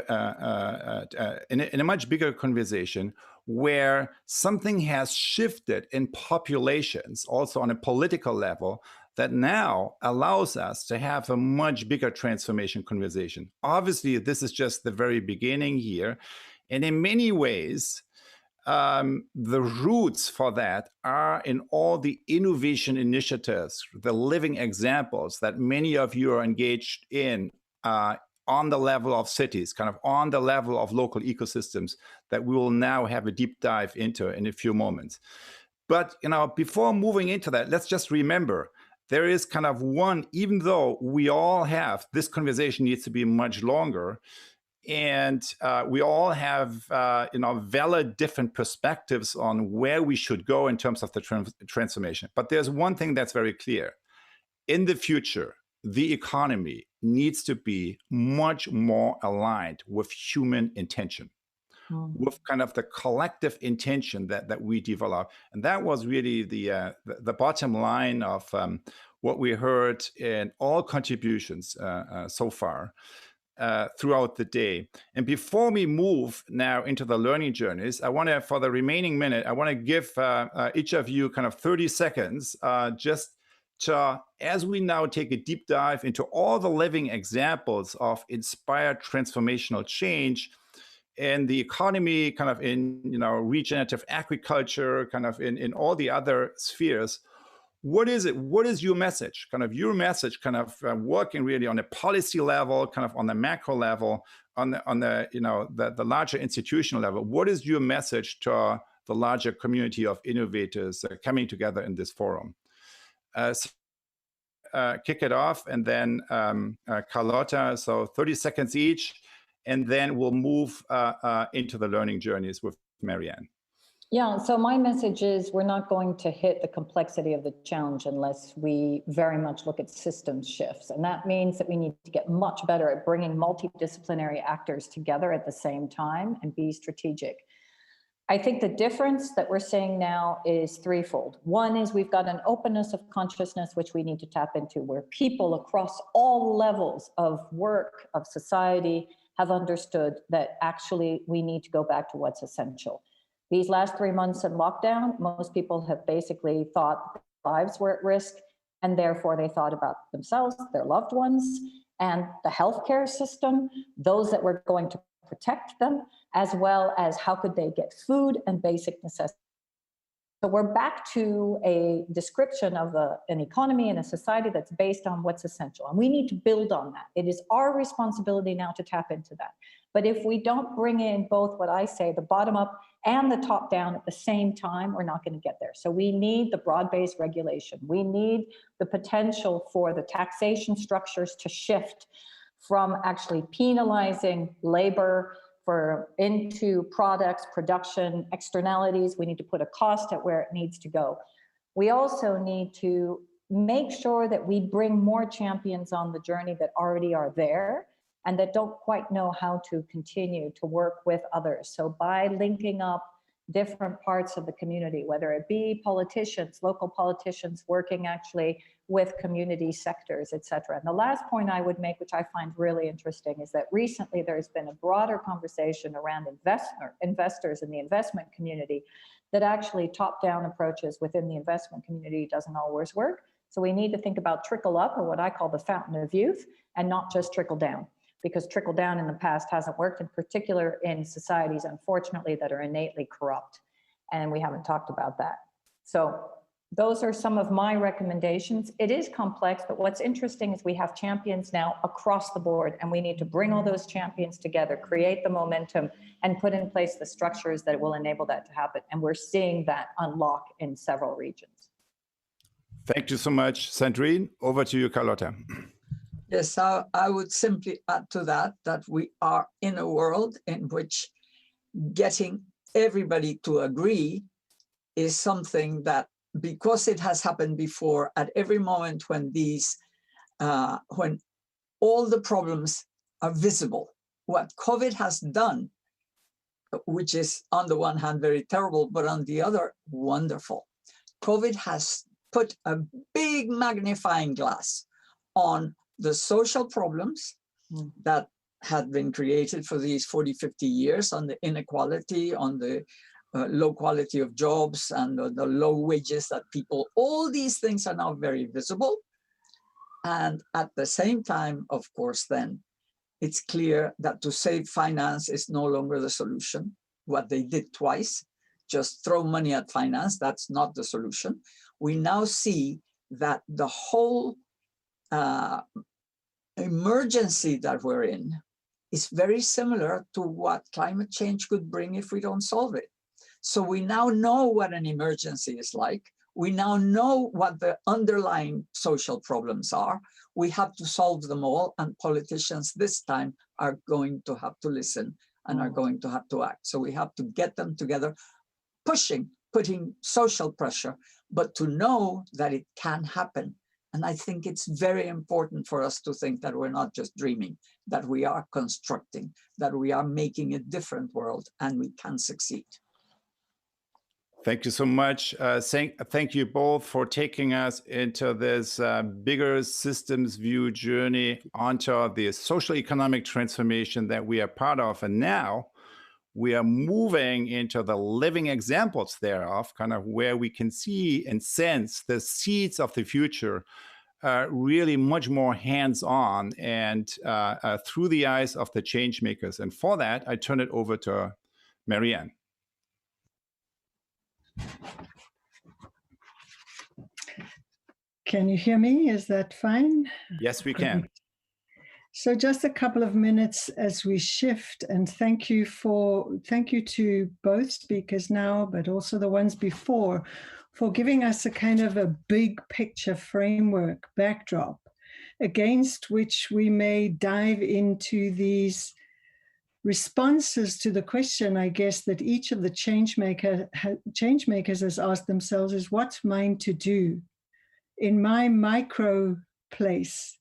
in a much bigger conversation, where something has shifted in populations, also on a political level, that now allows us to have a much bigger transformation conversation. Obviously, this is just the very beginning here, and in many ways, the roots for that are in all the innovation initiatives, the living examples that many of you are engaged in on the level of cities, kind of on the level of local ecosystems, that we will now have a deep dive into in a few moments. But before moving into that, let's just remember, there is kind of one, even though we all have, this conversation needs to be much longer, and we all have valid different perspectives on where we should go in terms of the transformation. But there's one thing that's very clear. In the future, the economy needs to be much more aligned with human intention, with kind of the collective intention that we develop. And that was really the bottom line of what we heard in all contributions so far. Throughout the day. And before we move now into the learning journeys, I want to, for the remaining minute, I want to give each of you kind of 30 seconds just to, as we now take a deep dive into all the living examples of inspired transformational change in the economy, kind of in regenerative agriculture, kind of in all the other spheres. What is it? What is your message? Kind of your message, kind of working really on a policy level, kind of on the macro level, on the larger institutional level. What is your message to the larger community of innovators coming together in this forum? Kick it off, and then Carlota. So 30 seconds each, and then we'll move into the learning journeys with Marianne. Yeah, so my message is we're not going to hit the complexity of the challenge unless we very much look at systems shifts. And that means that we need to get much better at bringing multidisciplinary actors together at the same time and be strategic. I think the difference that we're seeing now is threefold. One is we've got an openness of consciousness, which we need to tap into, where people across all levels of work, of society, have understood that actually we need to go back to what's essential. These last 3 months in lockdown, most people have basically thought their lives were at risk, and therefore they thought about themselves, their loved ones, and the healthcare system, those that were going to protect them, as well as how could they get food and basic necessities. So we're back to a description of an economy and a society that's based on what's essential. And we need to build on that. It is our responsibility now to tap into that. But if we don't bring in both what I say, the bottom up and the top down at the same time, we're not going to get there. So we need the broad-based regulation. We need the potential for the taxation structures to shift from actually penalizing labor into products, production, externalities. We need to put a cost at where it needs to go. We also need to make sure that we bring more champions on the journey that already are there and that don't quite know how to continue to work with others. So by linking up different parts of the community, whether it be politicians, local politicians working actually with community sectors, et cetera. And the last point I would make, which I find really interesting, is that recently there's been a broader conversation around investors in the investment community, that actually top-down approaches within the investment community doesn't always work. So we need to think about trickle up, or what I call the fountain of youth, and not just trickle down, because trickle down in the past hasn't worked, in particular in societies, unfortunately, that are innately corrupt. And we haven't talked about that. So those are some of my recommendations. It is complex, but what's interesting is we have champions now across the board, and we need to bring all those champions together, create the momentum, and put in place the structures that will enable that to happen. And we're seeing that unlock in several regions. Thank you so much, Sandrine. Over to you, Carlota. Yes, I would simply add to that we are in a world in which getting everybody to agree is something that, because it has happened before, at every moment when when all the problems are visible, what COVID has done, which is on the one hand very terrible, but on the other wonderful. COVID has put a big magnifying glass on the social problems that had been created for these 40, 50 years on the inequality, on the low quality of jobs and the low wages that people, all these things are now very visible. And at the same time, of course, then it's clear that to save finance is no longer the solution. What they did twice, just throw money at finance, that's not the solution. We now see that the whole emergency that we're in is very similar to what climate change could bring if we don't solve it. So we now know what an emergency is like. We now know what the underlying social problems are. We have to solve them all, and politicians this time are going to have to listen and are going to have to act. So we have to get them together, putting social pressure, but to know that it can happen. And I think it's very important for us to think that we're not just dreaming, that we are constructing, that we are making a different world, and we can succeed. Thank you so much. Thank you both for taking us into this bigger systems view journey onto the social economic transformation that we are part of. And now we are moving into the living examples thereof, kind of where we can see and sense the seeds of the future, really much more hands-on and through the eyes of the change makers. And for that, I turn it over to Marianne. Can you hear me? Is that fine? Yes, we can. So just a couple of minutes as we shift, and thank you to both speakers now, but also the ones before, for giving us a kind of a big picture framework backdrop against which we may dive into these responses to the question, I guess, that each of the change makers has asked themselves is, what's mine to do in my micro place?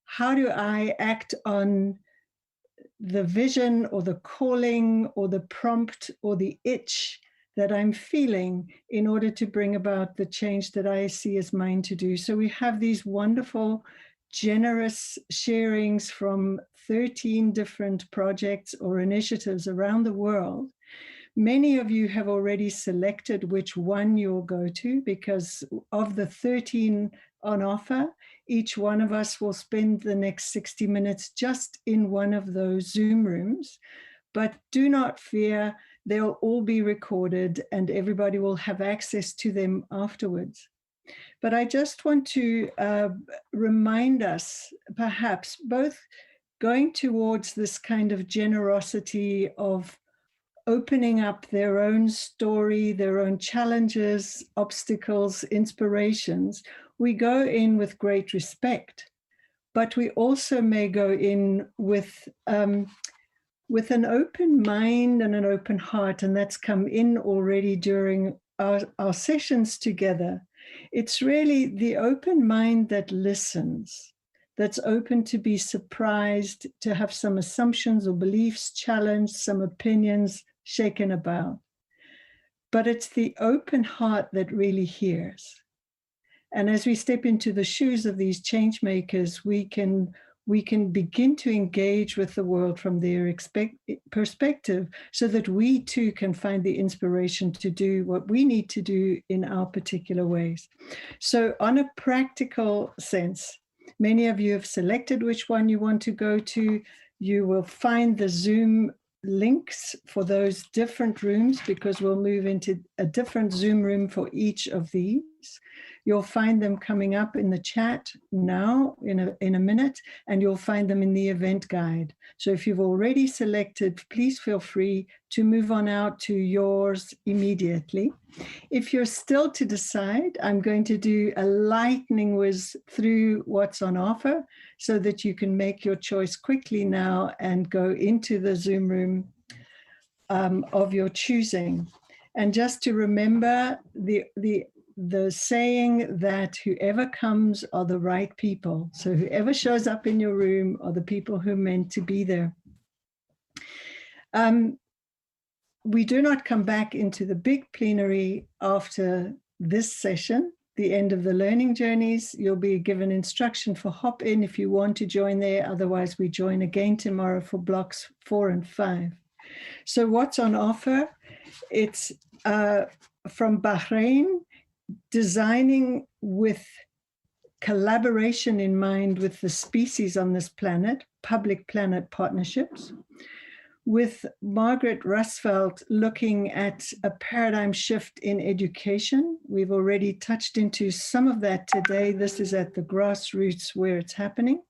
How do I act on the vision or the calling or the prompt or the itch that I'm feeling in order to bring about the change that I see as mine to do? So we have these wonderful, generous sharings from 13 different projects or initiatives around the world. Many of you have already selected which one you'll go to, because of the 13 on offer, each one of us will spend the next 60 minutes just in one of those Zoom rooms. But do not fear, they'll all be recorded and everybody will have access to them afterwards. But I just want to remind us, perhaps, both going towards this kind of generosity of opening up their own story, their own challenges, obstacles, inspirations. We go in with great respect, but we also may go in with an open mind and an open heart, and that's come in already during our sessions together. It's really the open mind that listens, that's open to be surprised, to have some assumptions or beliefs challenged, some opinions shaken about. But it's the open heart that really hears. And as we step into the shoes of these change makers, we can begin to engage with the world from their perspective, so that we too can find the inspiration to do what we need to do in our particular ways. So on a practical sense, many of you have selected which one you want to go to. You will find the Zoom links for those different rooms, because we'll move into a different Zoom room for each of these. You'll find them coming up in the chat now in a minute, and you'll find them in the event guide. So if you've already selected, please feel free to move on out to yours immediately. If you're still to decide, I'm going to do a lightning whiz through what's on offer so that you can make your choice quickly now and go into the Zoom room of your choosing. And just to remember the saying that whoever comes are the right people. So whoever shows up in your room are the people who are meant to be there. We do not come back into the big plenary after this session. the end of the learning journeys. You'll be given instruction for hop in if you want to join there. Otherwise, we join again tomorrow for blocks 4 and 5. So what's on offer? It's from Bahrain, designing with collaboration in mind with the species on this planet, public-planet partnerships. With Margaret Rusfeld looking at a paradigm shift in education. We've already touched into some of that today. This is at the grassroots where it's happening.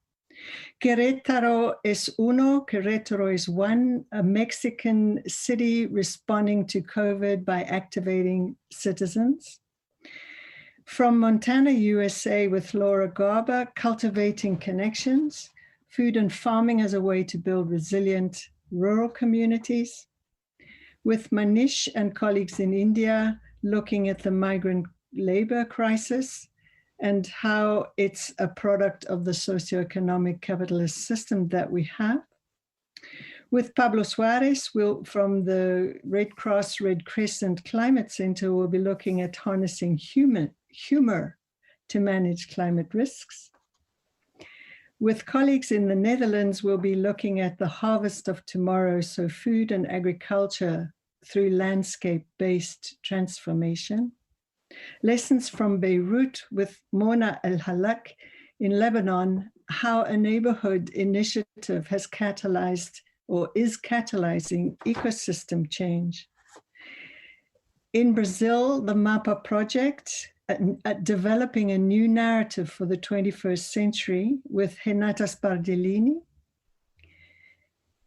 Querétaro es uno, Querétaro is one, a Mexican city responding to COVID by activating citizens. From Montana, USA, with Laura Garber, cultivating connections, food and farming as a way to build resilient rural communities. With Manish and colleagues in India, looking at the migrant labor crisis and how it's a product of the socioeconomic capitalist system that we have. With Pablo Suarez, from the Red Cross, Red Crescent Climate Center, we'll be looking at harnessing humor to manage climate risks. With colleagues in the Netherlands, we'll be looking at the harvest of tomorrow, so food and agriculture through landscape-based transformation. Lessons from Beirut with Mona El-Halak in Lebanon, how a neighborhood initiative has catalyzed or is catalyzing ecosystem change. In Brazil, the MAPA project, at developing a new narrative for the 21st century with Renata Spardellini.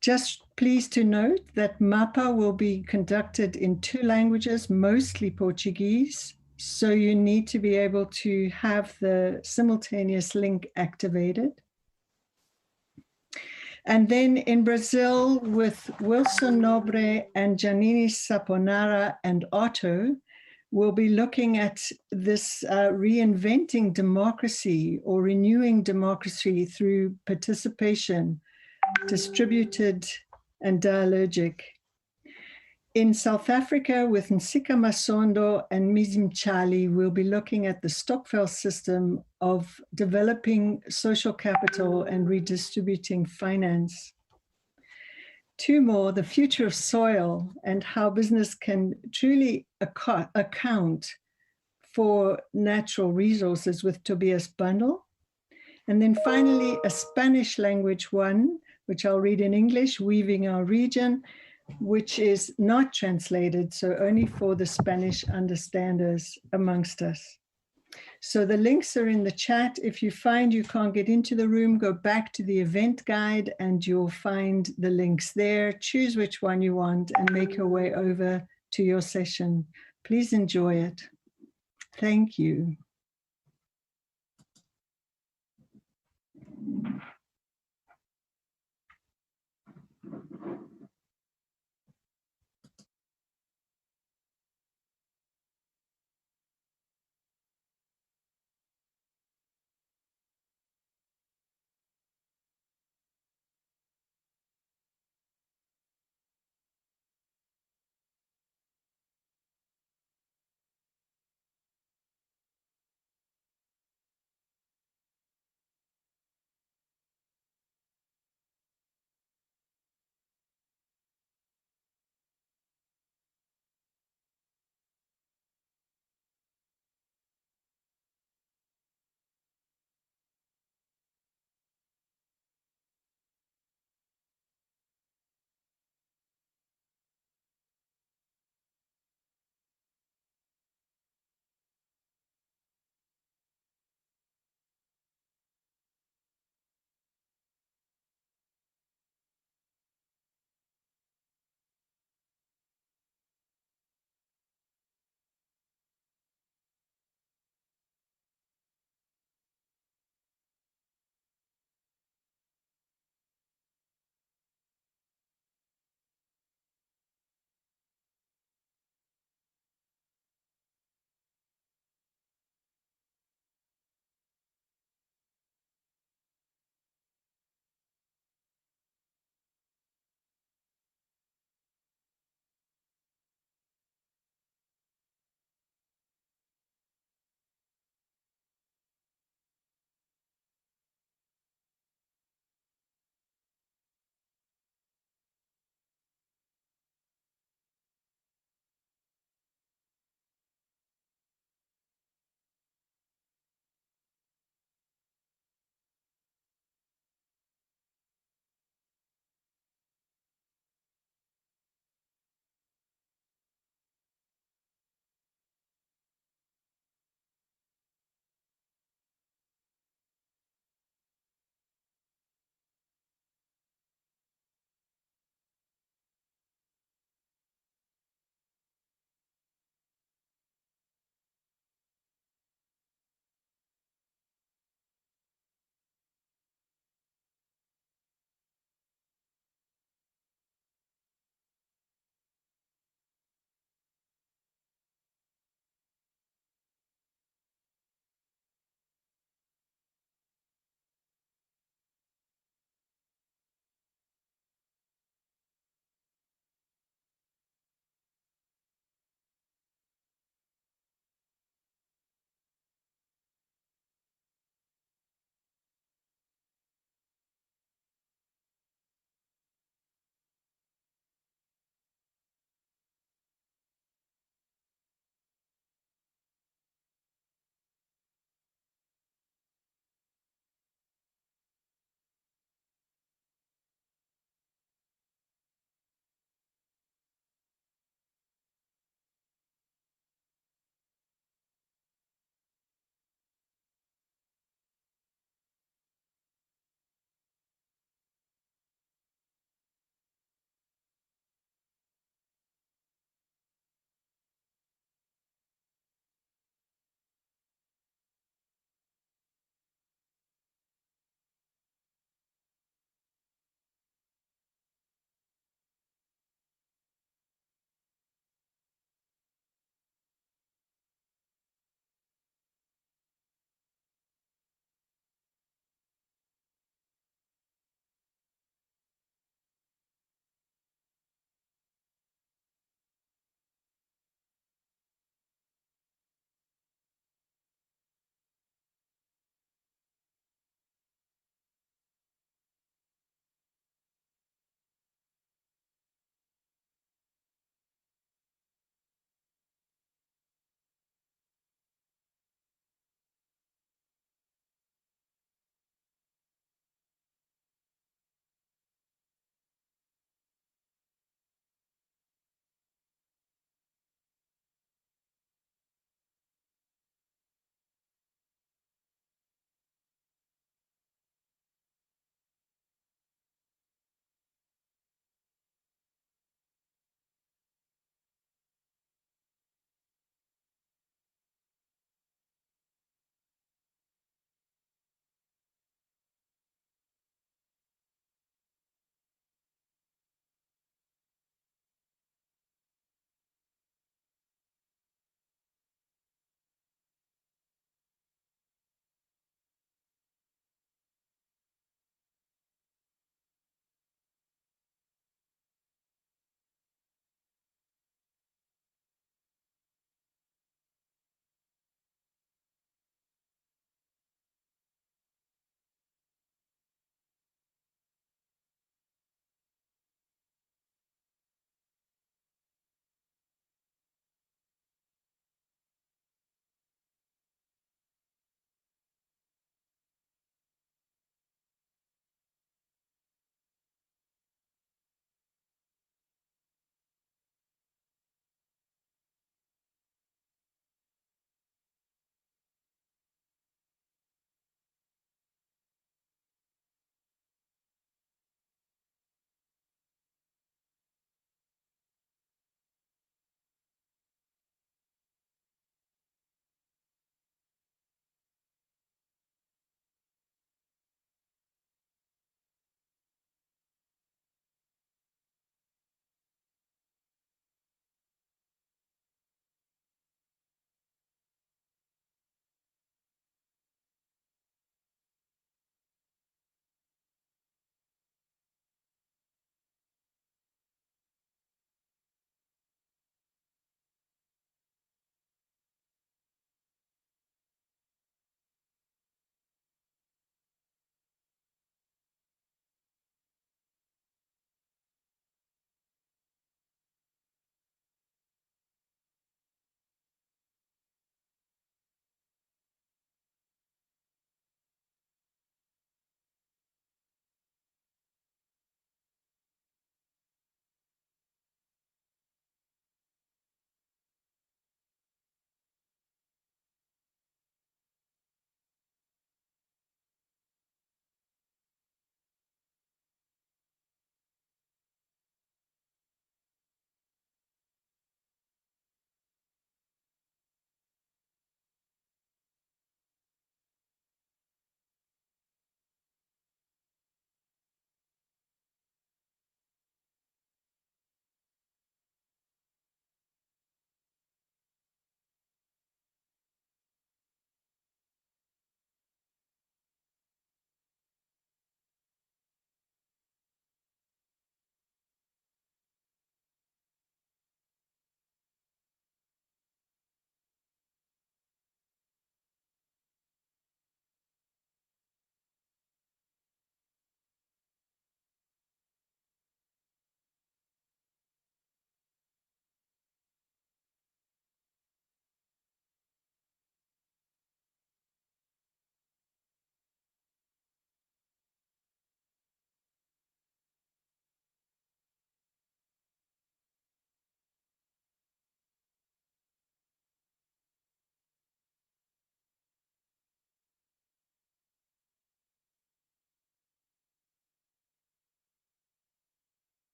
Just pleased to note that MAPA will be conducted in 2 languages, mostly Portuguese, so you need to be able to have the simultaneous link activated. And then in Brazil with Wilson Nobre and Janine Saponara and Otto, we'll be looking at this reinventing democracy or renewing democracy through participation, distributed and dialogic. In South Africa with Nsika Masondo and Mizim Chali, we'll be looking at the Stokvel system of developing social capital and redistributing finance. 2 more, the future of soil and how business can truly account for natural resources with Tobias Bundle. And then finally, a Spanish language one, which I'll read in English, Weaving Our Region, which is not translated, so only for the Spanish understanders amongst us. So the links are in the chat. If you find you can't get into the room, go back to the event guide and you'll find the links there. Choose which one you want and make your way over to your session. Please enjoy it. Thank you.